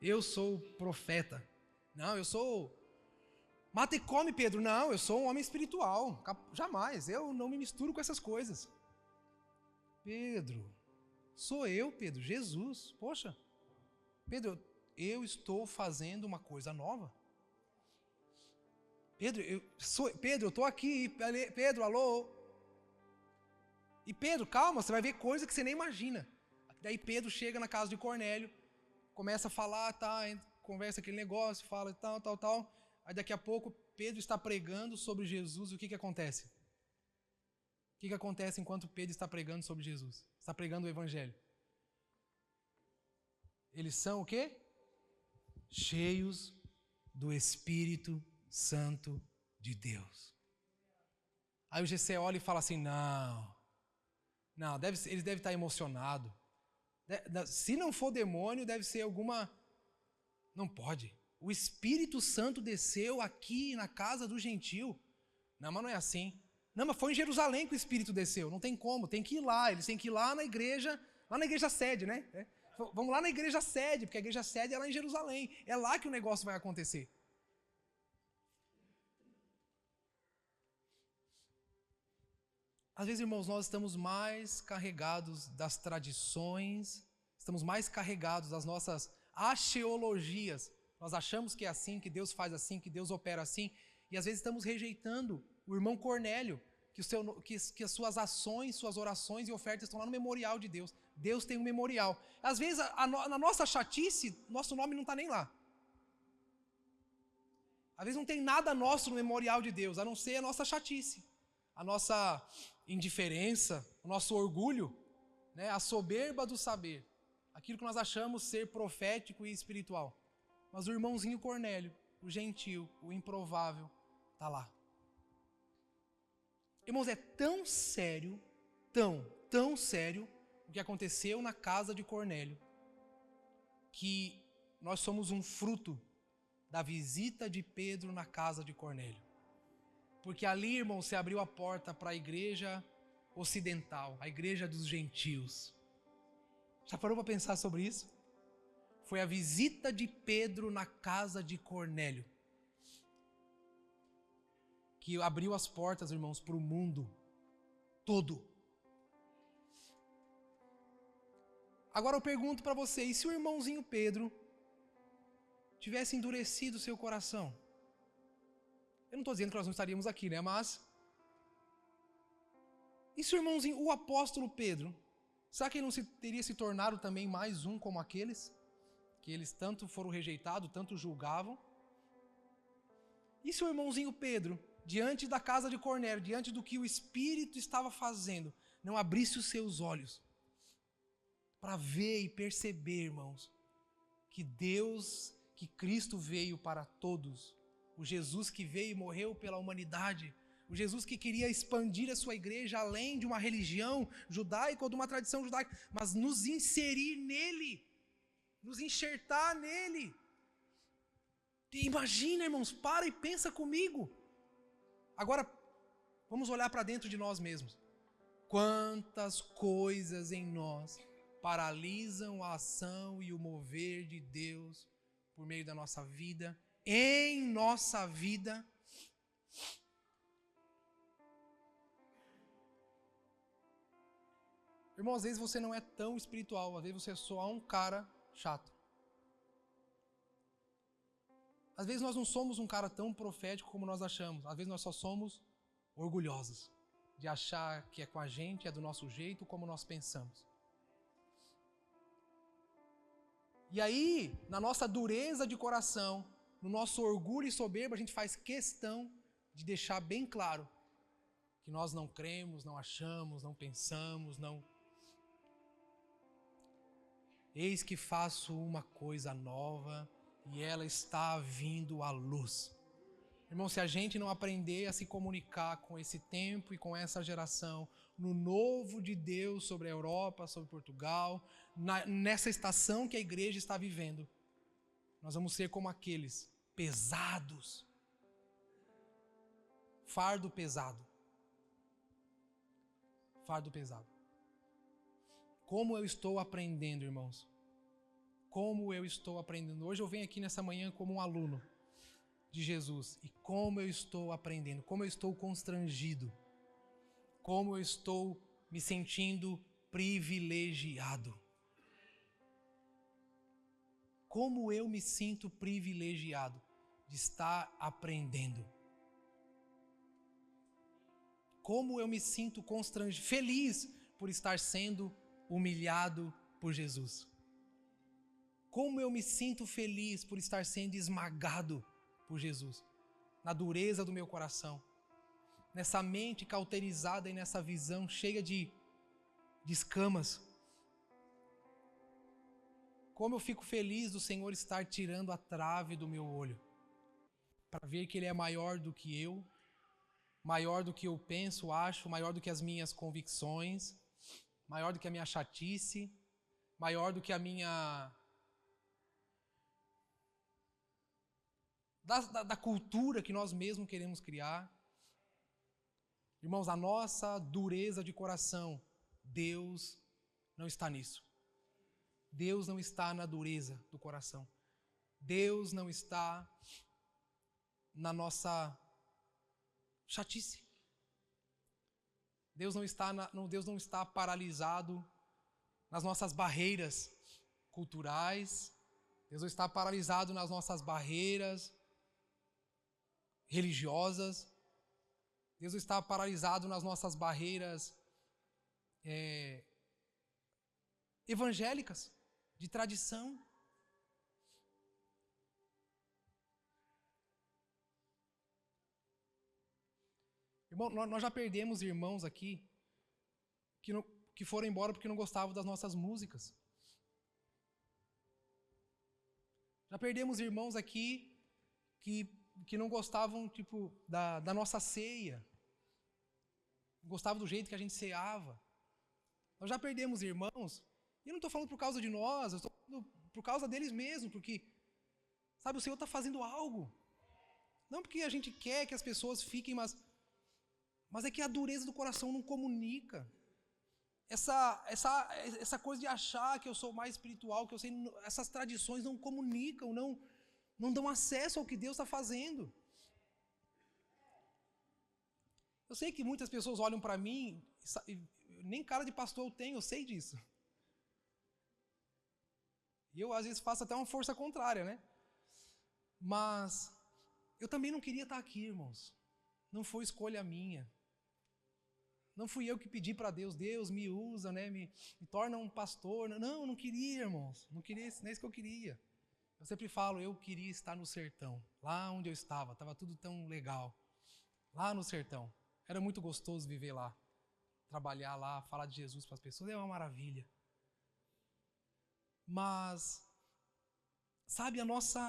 Eu sou profeta. Não, eu sou... Mata e come, Pedro. Não, eu sou um homem espiritual. Jamais. Eu não me misturo com essas coisas. Pedro. Sou eu, Pedro. Jesus. Poxa. Pedro, eu estou fazendo uma coisa nova. Pedro, eu estou aqui. Pedro, alô? E Pedro, calma, você vai ver coisa que você nem imagina. Daí Pedro chega na casa de Cornélio, começa a falar, tá, conversa aquele negócio, fala tal. Aí daqui a pouco Pedro está pregando sobre Jesus e o que acontece? O que acontece enquanto Pedro está pregando sobre Jesus? Está pregando o Evangelho. Eles são o quê? Cheios do Espírito Santo de Deus. Aí o GC olha e fala assim, não, eles devem estar emocionados. Se não for demônio, deve ser alguma... Não pode. O Espírito Santo desceu aqui na casa do gentil. Não, mas não é assim. Não, mas foi em Jerusalém que o Espírito desceu. Não tem como, tem que ir lá. Eles têm que ir lá na igreja sede, né? Vamos lá na igreja sede, porque a igreja sede é lá em Jerusalém. É lá que o negócio vai acontecer. Às vezes, irmãos, nós estamos mais carregados das tradições, estamos mais carregados das nossas axiologias. Nós achamos que é assim, que Deus faz assim, que Deus opera assim, e às vezes estamos rejeitando o irmão Cornélio, que as suas ações, suas orações e ofertas estão lá no memorial de Deus. Deus tem um memorial. Às vezes, na nossa chatice, nosso nome não está nem lá. Às vezes não tem nada nosso no memorial de Deus, a não ser a nossa chatice, a nossa indiferença, o nosso orgulho, né? A soberba do saber, aquilo que nós achamos ser profético e espiritual. Mas o irmãozinho Cornélio, o gentil, o improvável, está lá. Irmãos, é tão sério, tão sério o que aconteceu na casa de Cornélio, que nós somos um fruto da visita de Pedro na casa de Cornélio. Porque ali, irmão, se abriu a porta para a igreja ocidental, a igreja dos gentios. Já parou para pensar sobre isso? Foi a visita de Pedro na casa de Cornélio que abriu as portas, irmãos, para o mundo todo. Agora eu pergunto para você, e se o irmãozinho Pedro tivesse endurecido seu coração? Eu não estou dizendo que nós não estaríamos aqui, né? Mas e se o irmãozinho, o apóstolo Pedro, será que ele não teria se tornado também mais um como aqueles? Que eles tanto foram rejeitados, tanto julgavam? E se o irmãozinho Pedro, diante da casa de Cornélio, diante do que o Espírito estava fazendo, não abrisse os seus olhos para ver e perceber, irmãos, que Deus, que Cristo veio para todos, o Jesus que veio e morreu pela humanidade, o Jesus que queria expandir a sua igreja além de uma religião judaica ou de uma tradição judaica, mas nos inserir nele, nos enxertar nele. Imagina, irmãos, para e pensa comigo. Agora, vamos olhar para dentro de nós mesmos. Quantas coisas em nós paralisam a ação e o mover de Deus por meio da nossa vida, em nossa vida. Irmão, às vezes você não é tão espiritual, às vezes você é só um cara chato. Às vezes nós não somos um cara tão profético como nós achamos, às vezes nós só somos orgulhosos de achar que é com a gente, é do nosso jeito, como nós pensamos. E aí, na nossa dureza de coração, no nosso orgulho e soberba, a gente faz questão de deixar bem claro que nós não cremos, não achamos, não pensamos, não... Eis que faço uma coisa nova e ela está vindo à luz. Irmão, se a gente não aprender a se comunicar com esse tempo e com essa geração, no novo de Deus sobre a Europa, sobre Portugal, nessa estação que a igreja está vivendo, nós vamos ser como aqueles pesados, fardo pesado. Fardo pesado. Como eu estou aprendendo, irmãos? Como eu estou aprendendo? Hoje eu venho aqui nessa manhã como um aluno de Jesus. E como eu estou aprendendo? Como eu estou constrangido? Como eu estou me sentindo privilegiado? Como eu me sinto privilegiado de estar aprendendo? Como eu me sinto constrangido, feliz por estar sendo humilhado por Jesus? Como eu me sinto feliz por estar sendo esmagado por Jesus? Na dureza do meu coração, nessa mente cauterizada e nessa visão cheia de escamas. Como eu fico feliz do Senhor estar tirando a trave do meu olho, para ver que Ele é maior do que eu, maior do que eu penso, acho, maior do que as minhas convicções, maior do que a minha chatice, maior do que a minha... Da cultura que nós mesmos queremos criar. Irmãos, a nossa dureza de coração, Deus não está nisso. Deus não está na dureza do coração. Deus não está na nossa chatice. Deus não está paralisado nas nossas barreiras culturais. Deus não está paralisado nas nossas barreiras religiosas. Deus está paralisado nas nossas barreiras evangélicas, de tradição. Irmão, nós já perdemos irmãos aqui que foram embora porque não gostavam das nossas músicas. Já perdemos irmãos aqui que não gostavam, tipo, da nossa ceia. Gostavam do jeito que a gente ceava. Nós já perdemos irmãos, e eu não estou falando por causa de nós, eu estou falando por causa deles mesmos, porque Sabe, o Senhor está fazendo algo. Não porque a gente quer que as pessoas fiquem, mas é que a dureza do coração não comunica. Essa coisa de achar que eu sou mais espiritual, que eu sei, essas tradições não comunicam, não dão acesso ao que Deus está fazendo. Eu sei que muitas pessoas olham para mim, nem cara de pastor eu tenho, eu sei disso. E eu às vezes faço até uma força contrária, né? Mas eu também não queria estar aqui, irmãos. Não foi escolha minha. Não fui eu que pedi para Deus, Deus me usa, né? Me torna um pastor. Não, eu não queria, irmãos. Não é isso que eu queria. Eu sempre falo, eu queria estar no sertão, lá onde eu estava tudo tão legal. Lá no sertão. Era muito gostoso viver lá. Trabalhar lá, falar de Jesus para as pessoas, é uma maravilha. Mas, sabe, a nossa...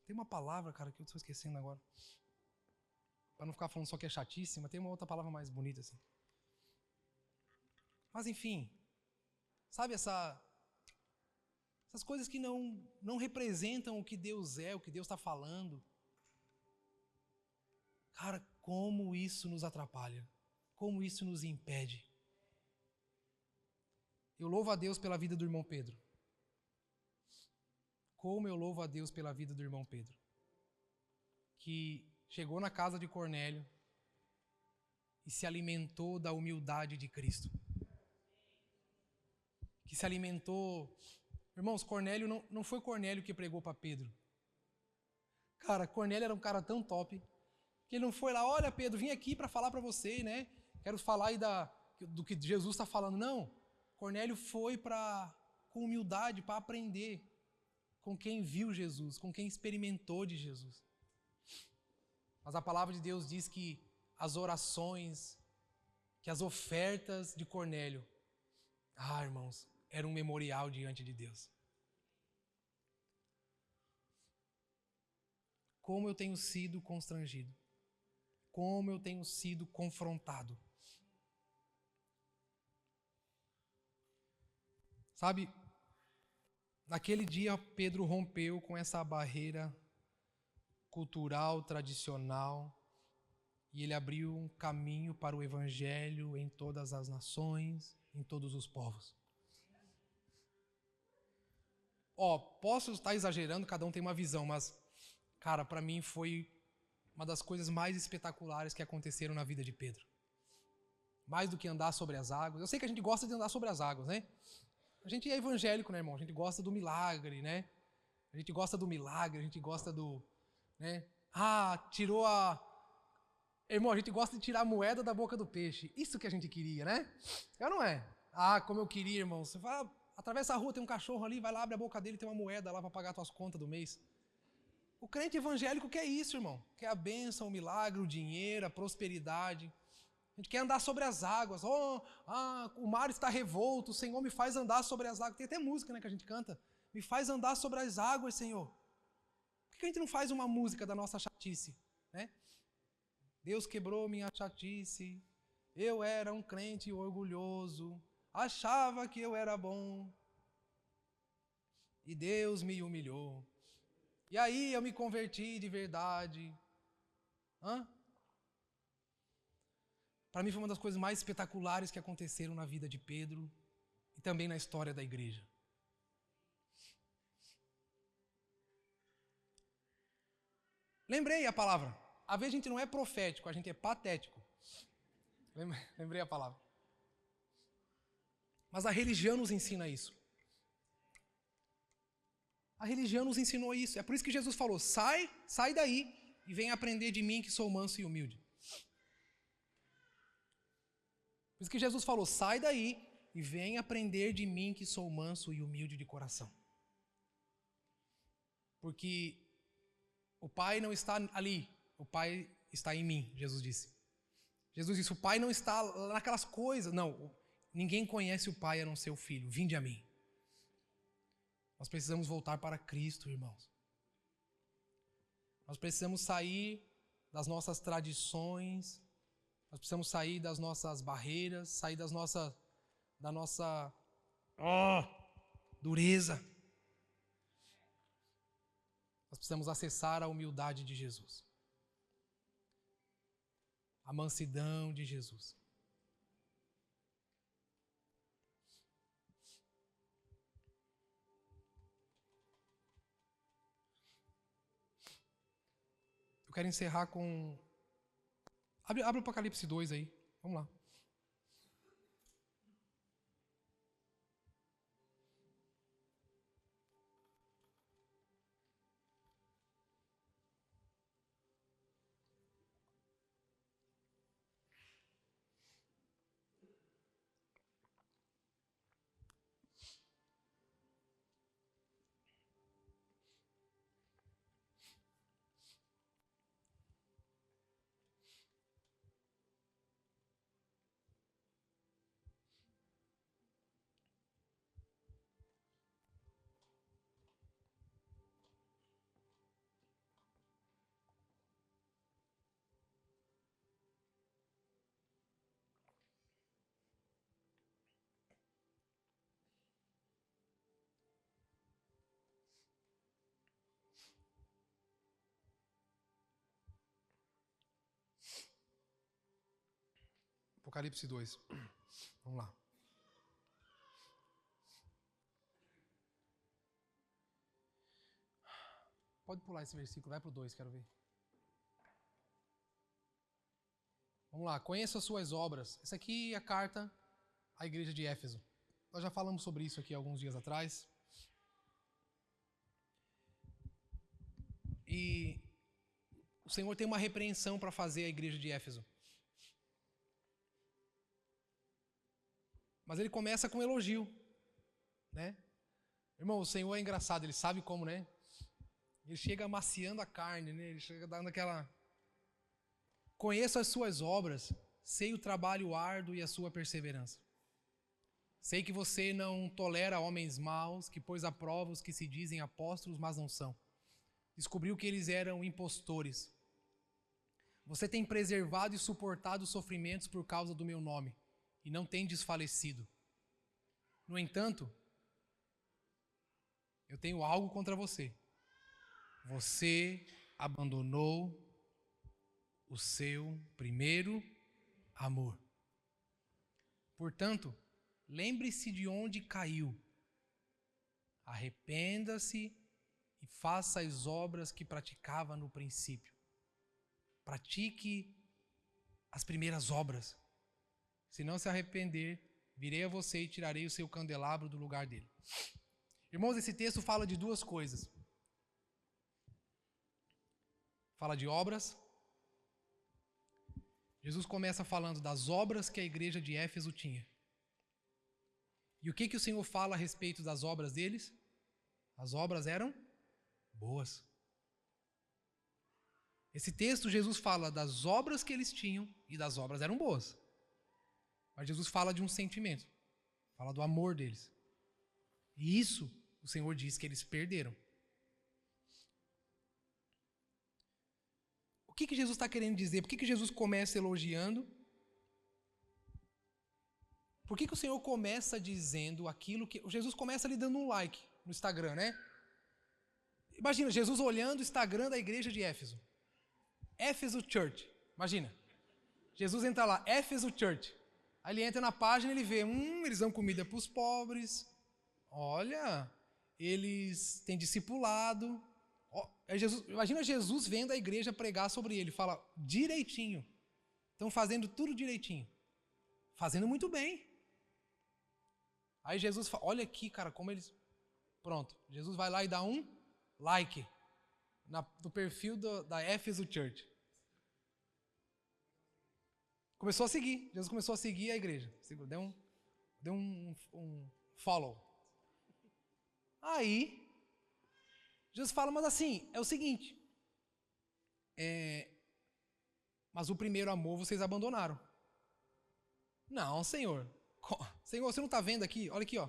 Tem uma palavra, cara, que eu estou esquecendo agora. Para não ficar falando só que é chatíssima, tem uma outra palavra mais bonita assim. Mas enfim, sabe essas coisas que não representam o que Deus é, o que Deus está falando. Cara, como isso nos atrapalha, como isso nos impede. Eu louvo a Deus pela vida do irmão Pedro. Como eu louvo a Deus pela vida do irmão Pedro. Que chegou na casa de Cornélio e se alimentou da humildade de Cristo. Que se alimentou... Irmãos, Cornélio não foi Cornélio que pregou para Pedro. Cara, Cornélio era um cara tão top que ele não foi lá, olha Pedro, vim aqui para falar para você, né? Quero falar aí do que Jesus está falando. Não, Cornélio foi com humildade para aprender com quem viu Jesus, com quem experimentou de Jesus. Mas a palavra de Deus diz que as orações, que as ofertas de Cornélio, irmãos, era um memorial diante de Deus. Como eu tenho sido constrangido. Como eu tenho sido confrontado. Sabe, naquele dia Pedro rompeu com essa barreira cultural, tradicional, e ele abriu um caminho para o evangelho em todas as nações, em todos os povos. Posso estar exagerando, cada um tem uma visão, mas, cara, para mim foi uma das coisas mais espetaculares que aconteceram na vida de Pedro. Mais do que andar sobre as águas. Eu sei que a gente gosta de andar sobre as águas, né? A gente é evangélico, né, irmão? A gente gosta do milagre, né? A gente gosta do milagre, a gente gosta do... né? Tirou a... Irmão, a gente gosta de tirar a moeda da boca do peixe. Isso que a gente queria, né? Não é? Como eu queria, irmão. Você vai, atravessa a rua, tem um cachorro ali, vai lá, abre a boca dele, tem uma moeda lá para pagar tuas contas do mês. O crente evangélico quer isso, irmão. Quer a bênção, o milagre, o dinheiro, a prosperidade. A gente quer andar sobre as águas. O mar está revolto, o Senhor me faz andar sobre as águas. Tem até música, né, que a gente canta. Me faz andar sobre as águas, Senhor. Por que a gente não faz uma música da nossa chatice, né? Deus quebrou minha chatice, eu era um crente orgulhoso, achava que eu era bom, e Deus me humilhou. E aí eu me converti de verdade. Para mim foi uma das coisas mais espetaculares que aconteceram na vida de Pedro e também na história da igreja. Lembrei a palavra. Às vezes a gente não é profético, a gente é patético. Lembrei a palavra. Mas a religião nos ensina isso. A religião nos ensinou isso. É por isso que Jesus falou, sai daí e vem aprender de mim que sou manso e humilde. Por isso que Jesus falou, sai daí e vem aprender de mim que sou manso e humilde de coração. Porque o Pai não está ali, o Pai está em mim, Jesus disse. Jesus disse, o Pai não está naquelas coisas. Não, ninguém conhece o Pai a não ser o Filho. Vinde a mim. Nós precisamos voltar para Cristo, irmãos. Nós precisamos sair das nossas tradições. Nós precisamos sair das nossas barreiras, sair da nossa dureza. Nós precisamos acessar a humildade de Jesus. A mansidão de Jesus. Eu quero encerrar com... Abre o Apocalipse 2 aí. Vamos lá. Apocalipse 2. Vamos lá. Pode pular esse versículo, vai para o 2, quero ver. Vamos lá, conheça as suas obras. Essa aqui é a carta à igreja de Éfeso. Nós já falamos sobre isso aqui alguns dias atrás. E o Senhor tem uma repreensão para fazer à igreja de Éfeso. Mas ele começa com um elogio, né? Irmão, o Senhor é engraçado, ele sabe como, né? Ele chega amaciando a carne, né? Ele chega dando aquela... Conheço as suas obras, sei o trabalho árduo e a sua perseverança. Sei que você não tolera homens maus, que pôs à prova os que se dizem apóstolos, mas não são. Descobriu que eles eram impostores. Você tem preservado e suportado os sofrimentos por causa do meu nome, e não tem desfalecido. No entanto, eu tenho algo contra você. Você abandonou o seu primeiro amor. Portanto, lembre-se de onde caiu. Arrependa-se e faça as obras que praticava no princípio. Pratique as primeiras obras. Se não se arrepender, virei a você e tirarei o seu candelabro do lugar dele. Irmãos, esse texto fala de duas coisas. Fala de obras. Jesus começa falando das obras que a igreja de Éfeso tinha. E o que o Senhor fala a respeito das obras deles? As obras eram boas. Esse texto, Jesus fala das obras que eles tinham e das obras eram boas. Mas Jesus fala de um sentimento, fala do amor deles. E isso o Senhor diz que eles perderam. O que Jesus está querendo dizer? Por que Jesus começa elogiando? Por que o Senhor começa dizendo aquilo que... Jesus começa ali dando um like no Instagram, né? Imagina, Jesus olhando o Instagram da igreja de Éfeso. Éfeso Church. Imagina. Jesus entra lá, Éfeso Church. Aí ele entra na página e ele vê, eles dão comida para os pobres. Olha, eles têm discipulado. Imagina Jesus vendo a igreja pregar sobre ele. Fala, direitinho. Estão fazendo tudo direitinho. Fazendo muito bem. Aí Jesus fala, olha aqui, cara, como eles... Pronto, Jesus vai lá e dá um like no perfil da Éfeso Church. Começou a seguir. Jesus começou a seguir a igreja. Deu um follow. Aí, Jesus fala, mas assim, é o seguinte. Mas o primeiro amor vocês abandonaram. Não, Senhor. Senhor, você não está vendo aqui? Olha aqui, ó.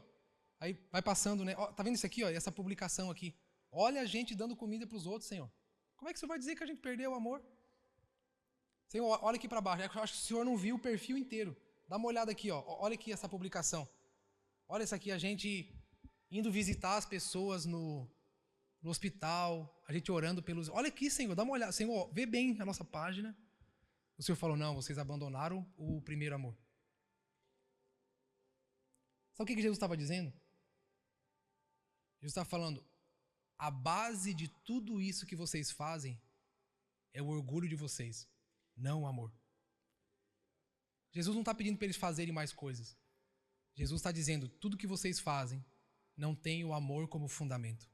Aí vai passando, né? Tá vendo isso aqui, ó? Essa publicação aqui. Olha a gente dando comida para os outros, Senhor. Como é que o Senhor vai dizer que a gente perdeu o amor? Senhor, olha aqui para baixo. Eu acho que o Senhor não viu o perfil inteiro. Dá uma olhada aqui, ó. Olha aqui essa publicação. Olha isso aqui, a gente indo visitar as pessoas no no hospital, a gente orando pelos... Olha aqui, Senhor, dá uma olhada. Senhor, vê bem a nossa página. O Senhor falou, não, vocês abandonaram o primeiro amor. Sabe o que Jesus estava dizendo? Jesus estava falando, a base de tudo isso que vocês fazem é o orgulho de vocês, não o amor. Jesus não está pedindo para eles fazerem mais coisas. Jesus está dizendo, tudo que vocês fazem não tem o amor como fundamento.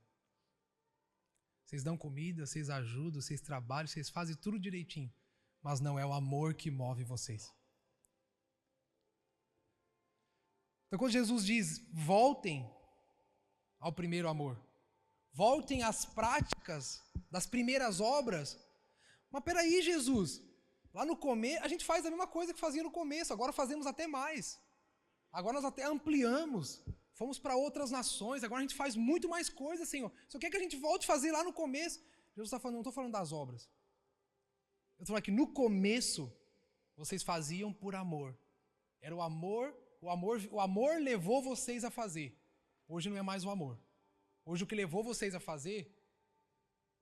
Vocês dão comida, vocês ajudam, vocês trabalham, vocês fazem tudo direitinho, mas não é o amor que move vocês. Então quando Jesus diz, voltem ao primeiro amor, voltem às práticas das primeiras obras, mas peraí, Jesus, lá no começo, a gente faz a mesma coisa que fazia no começo, agora fazemos até mais. Agora nós até ampliamos, fomos para outras nações, agora a gente faz muito mais coisas, Senhor. Só quer que a gente volte a fazer lá no começo. Jesus está falando, não estou falando das obras. Eu estou falando que no começo, vocês faziam por amor. Era o amor levou vocês a fazer. Hoje não é mais o amor. Hoje o que levou vocês a fazer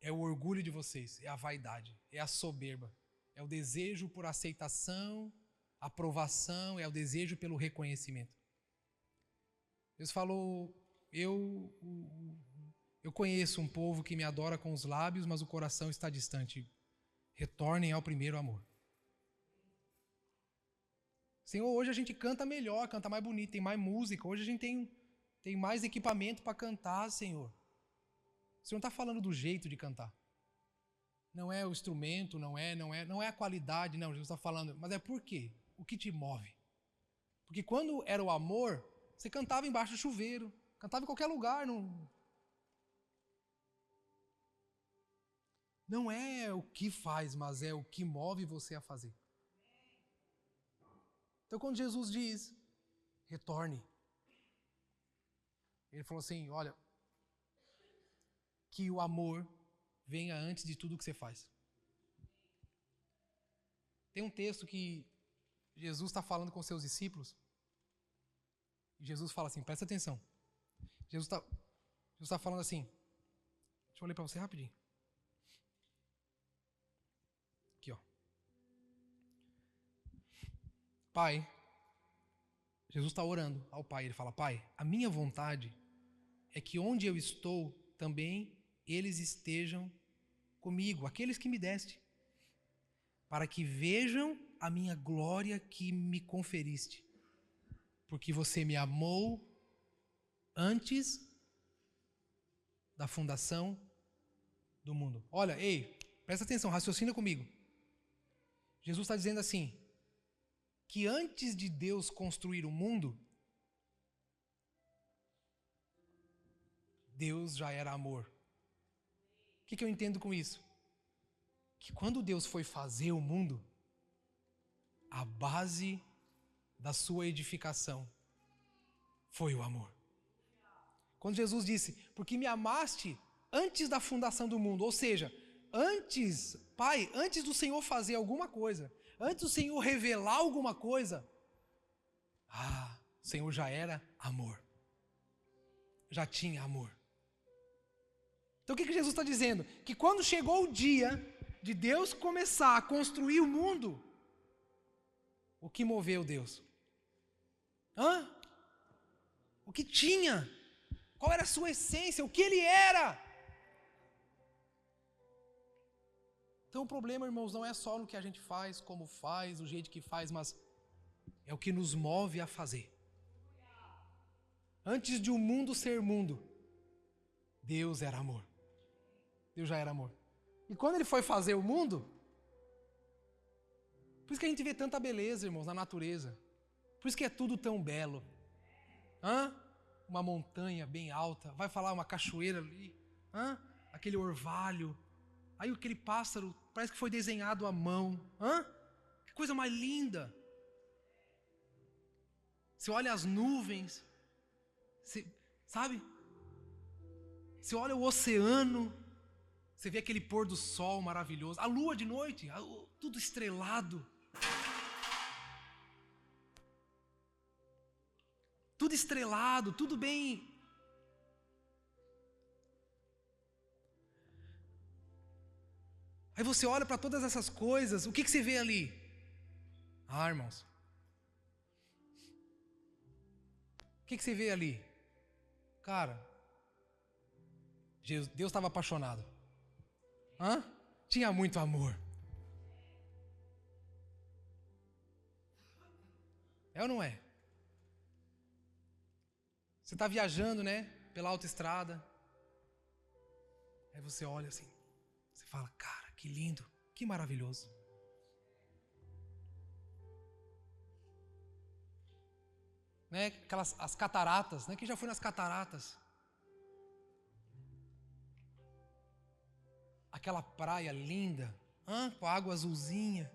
é o orgulho de vocês, é a vaidade, é a soberba, é o desejo por aceitação, aprovação, é o desejo pelo reconhecimento. Deus falou, eu conheço um povo que me adora com os lábios, mas o coração está distante. Retornem ao primeiro amor. Senhor, hoje a gente canta melhor, canta mais bonito, tem mais música, hoje a gente tem mais equipamento para cantar, Senhor. O Senhor não está falando do jeito de cantar. Não é o instrumento, não é a qualidade, não. Jesus está falando, mas é por quê? O que te move? Porque quando era o amor, você cantava embaixo do chuveiro, cantava em qualquer lugar. Não é o que faz, mas é o que move você a fazer. Então quando Jesus diz, retorne, ele falou assim, olha, que o amor venha antes de tudo que você faz. Tem um texto que Jesus está falando com seus discípulos, e Jesus fala assim, presta atenção. Jesus está falando assim, deixa eu ler para você rapidinho. Aqui, ó. Pai, Jesus está orando ao Pai, ele fala, Pai, a minha vontade é que onde eu estou, também eles estejam comigo, aqueles que me deste, para que vejam a minha glória que me conferiste, porque você me amou antes da fundação do mundo. Olha, ei, presta atenção, raciocina comigo. Jesus está dizendo assim, que antes de Deus construir o mundo, Deus já era amor. O que eu entendo com isso? Que quando Deus foi fazer o mundo, a base da sua edificação foi o amor. Quando Jesus disse, porque me amaste antes da fundação do mundo, ou seja, antes, Pai, antes do Senhor fazer alguma coisa, antes do Senhor revelar alguma coisa, o Senhor já era amor. Já tinha amor. Então o que Jesus está dizendo? Que quando chegou o dia de Deus começar a construir o mundo, o que moveu Deus? O que tinha? Qual era a sua essência? O que ele era? Então o problema, irmãos, não é só no que a gente faz, como faz, do jeito que faz, mas é o que nos move a fazer. Antes de o mundo ser mundo, Deus era amor. Deus já era amor. E quando ele foi fazer o mundo, por isso que a gente vê tanta beleza, irmãos, na natureza. Por isso que é tudo tão belo. Uma montanha bem alta, vai falar uma cachoeira ali, aquele orvalho, aí aquele pássaro parece que foi desenhado à mão. Que coisa mais linda. Você olha as nuvens, sabe? Você olha o oceano, você vê aquele pôr do sol maravilhoso, a lua de noite, tudo estrelado. Tudo estrelado, tudo bem. Aí você olha para todas essas coisas, o que você vê ali? Ah, irmãos, o que você vê ali? Cara, Deus estava apaixonado. Hã? Tinha muito amor. É ou não é? Você está viajando, né? Pela autoestrada. Aí você olha assim. Você fala, cara, que lindo. Que maravilhoso. Né? As cataratas, né? Quem já foi nas cataratas? Aquela praia linda, com a água azulzinha.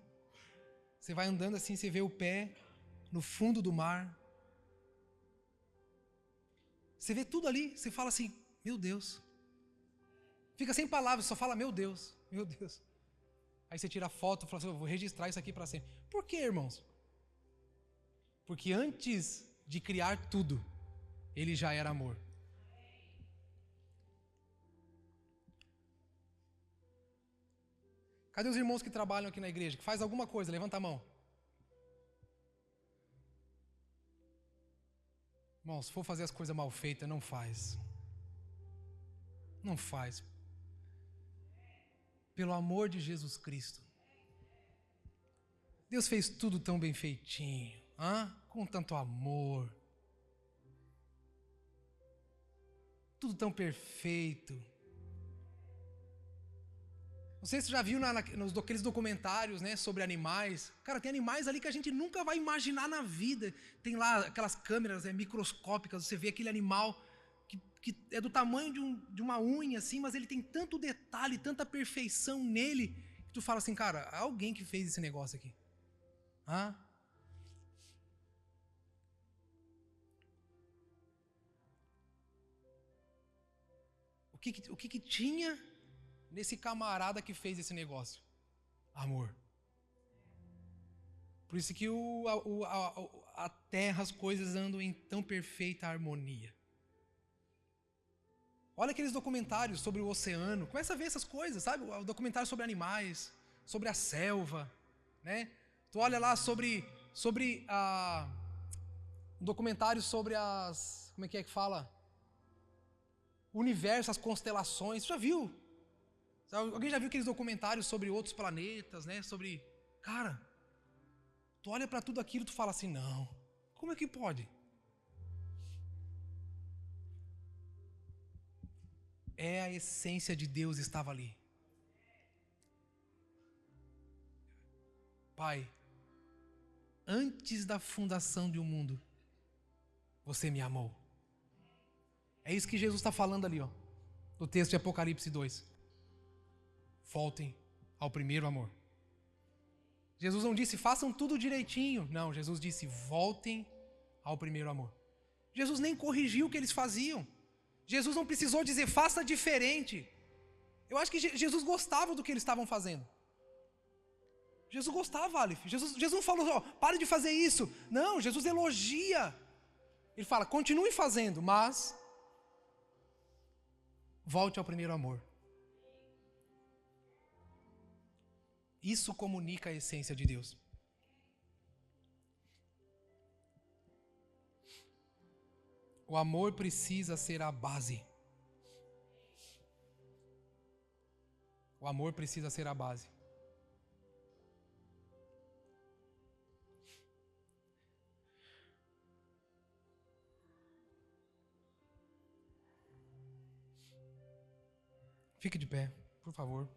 Você vai andando assim, você vê o pé no fundo do mar. Você vê tudo ali, você fala assim, meu Deus. Fica sem palavras, só fala, meu Deus, meu Deus. Aí você tira a foto e fala assim, eu vou registrar isso aqui para sempre. Por quê, irmãos? Porque antes de criar tudo, ele já era amor. Cadê os irmãos que trabalham aqui na igreja? Que faz alguma coisa? Levanta a mão. Irmão, se for fazer as coisas mal feitas, não faz. Não faz. Pelo amor de Jesus Cristo. Deus fez tudo tão bem feitinho, com tanto amor. Tudo tão perfeito. Não sei se você já viu naqueles documentários, né, sobre animais. Cara, tem animais ali que a gente nunca vai imaginar na vida. Tem lá aquelas câmeras microscópicas, você vê aquele animal que é do tamanho de uma unha, assim, mas ele tem tanto detalhe, tanta perfeição nele, que tu fala assim, cara, alguém que fez esse negócio aqui. O que tinha nesse camarada que fez esse negócio? Amor. Por isso que a terra, as coisas andam em tão perfeita harmonia. Olha aqueles documentários sobre o oceano. Começa a ver essas coisas, sabe? O documentário sobre animais, sobre a selva, né? Tu olha lá sobre um documentário sobre como é que fala? O universo, as constelações. Tu já viu? Alguém já viu aqueles documentários sobre outros planetas, né? Sobre, cara, tu olha para tudo aquilo e tu fala assim, não, como é que pode? A essência de Deus estava ali. Pai, antes da fundação do mundo, você me amou. É isso que Jesus está falando ali, no texto de Apocalipse 2. Voltem ao primeiro amor. Jesus não disse, façam tudo direitinho. Não, Jesus disse, voltem ao primeiro amor. Jesus nem corrigiu o que eles faziam. Jesus não precisou dizer, faça diferente. Eu acho que Jesus gostava do que eles estavam fazendo. Jesus gostava, Aleph. Jesus não falou, pare de fazer isso. Não, Jesus elogia. Ele fala, continue fazendo, mas volte ao primeiro amor. Isso comunica a essência de Deus. O amor precisa ser a base. O amor precisa ser a base. Fique de pé, por favor.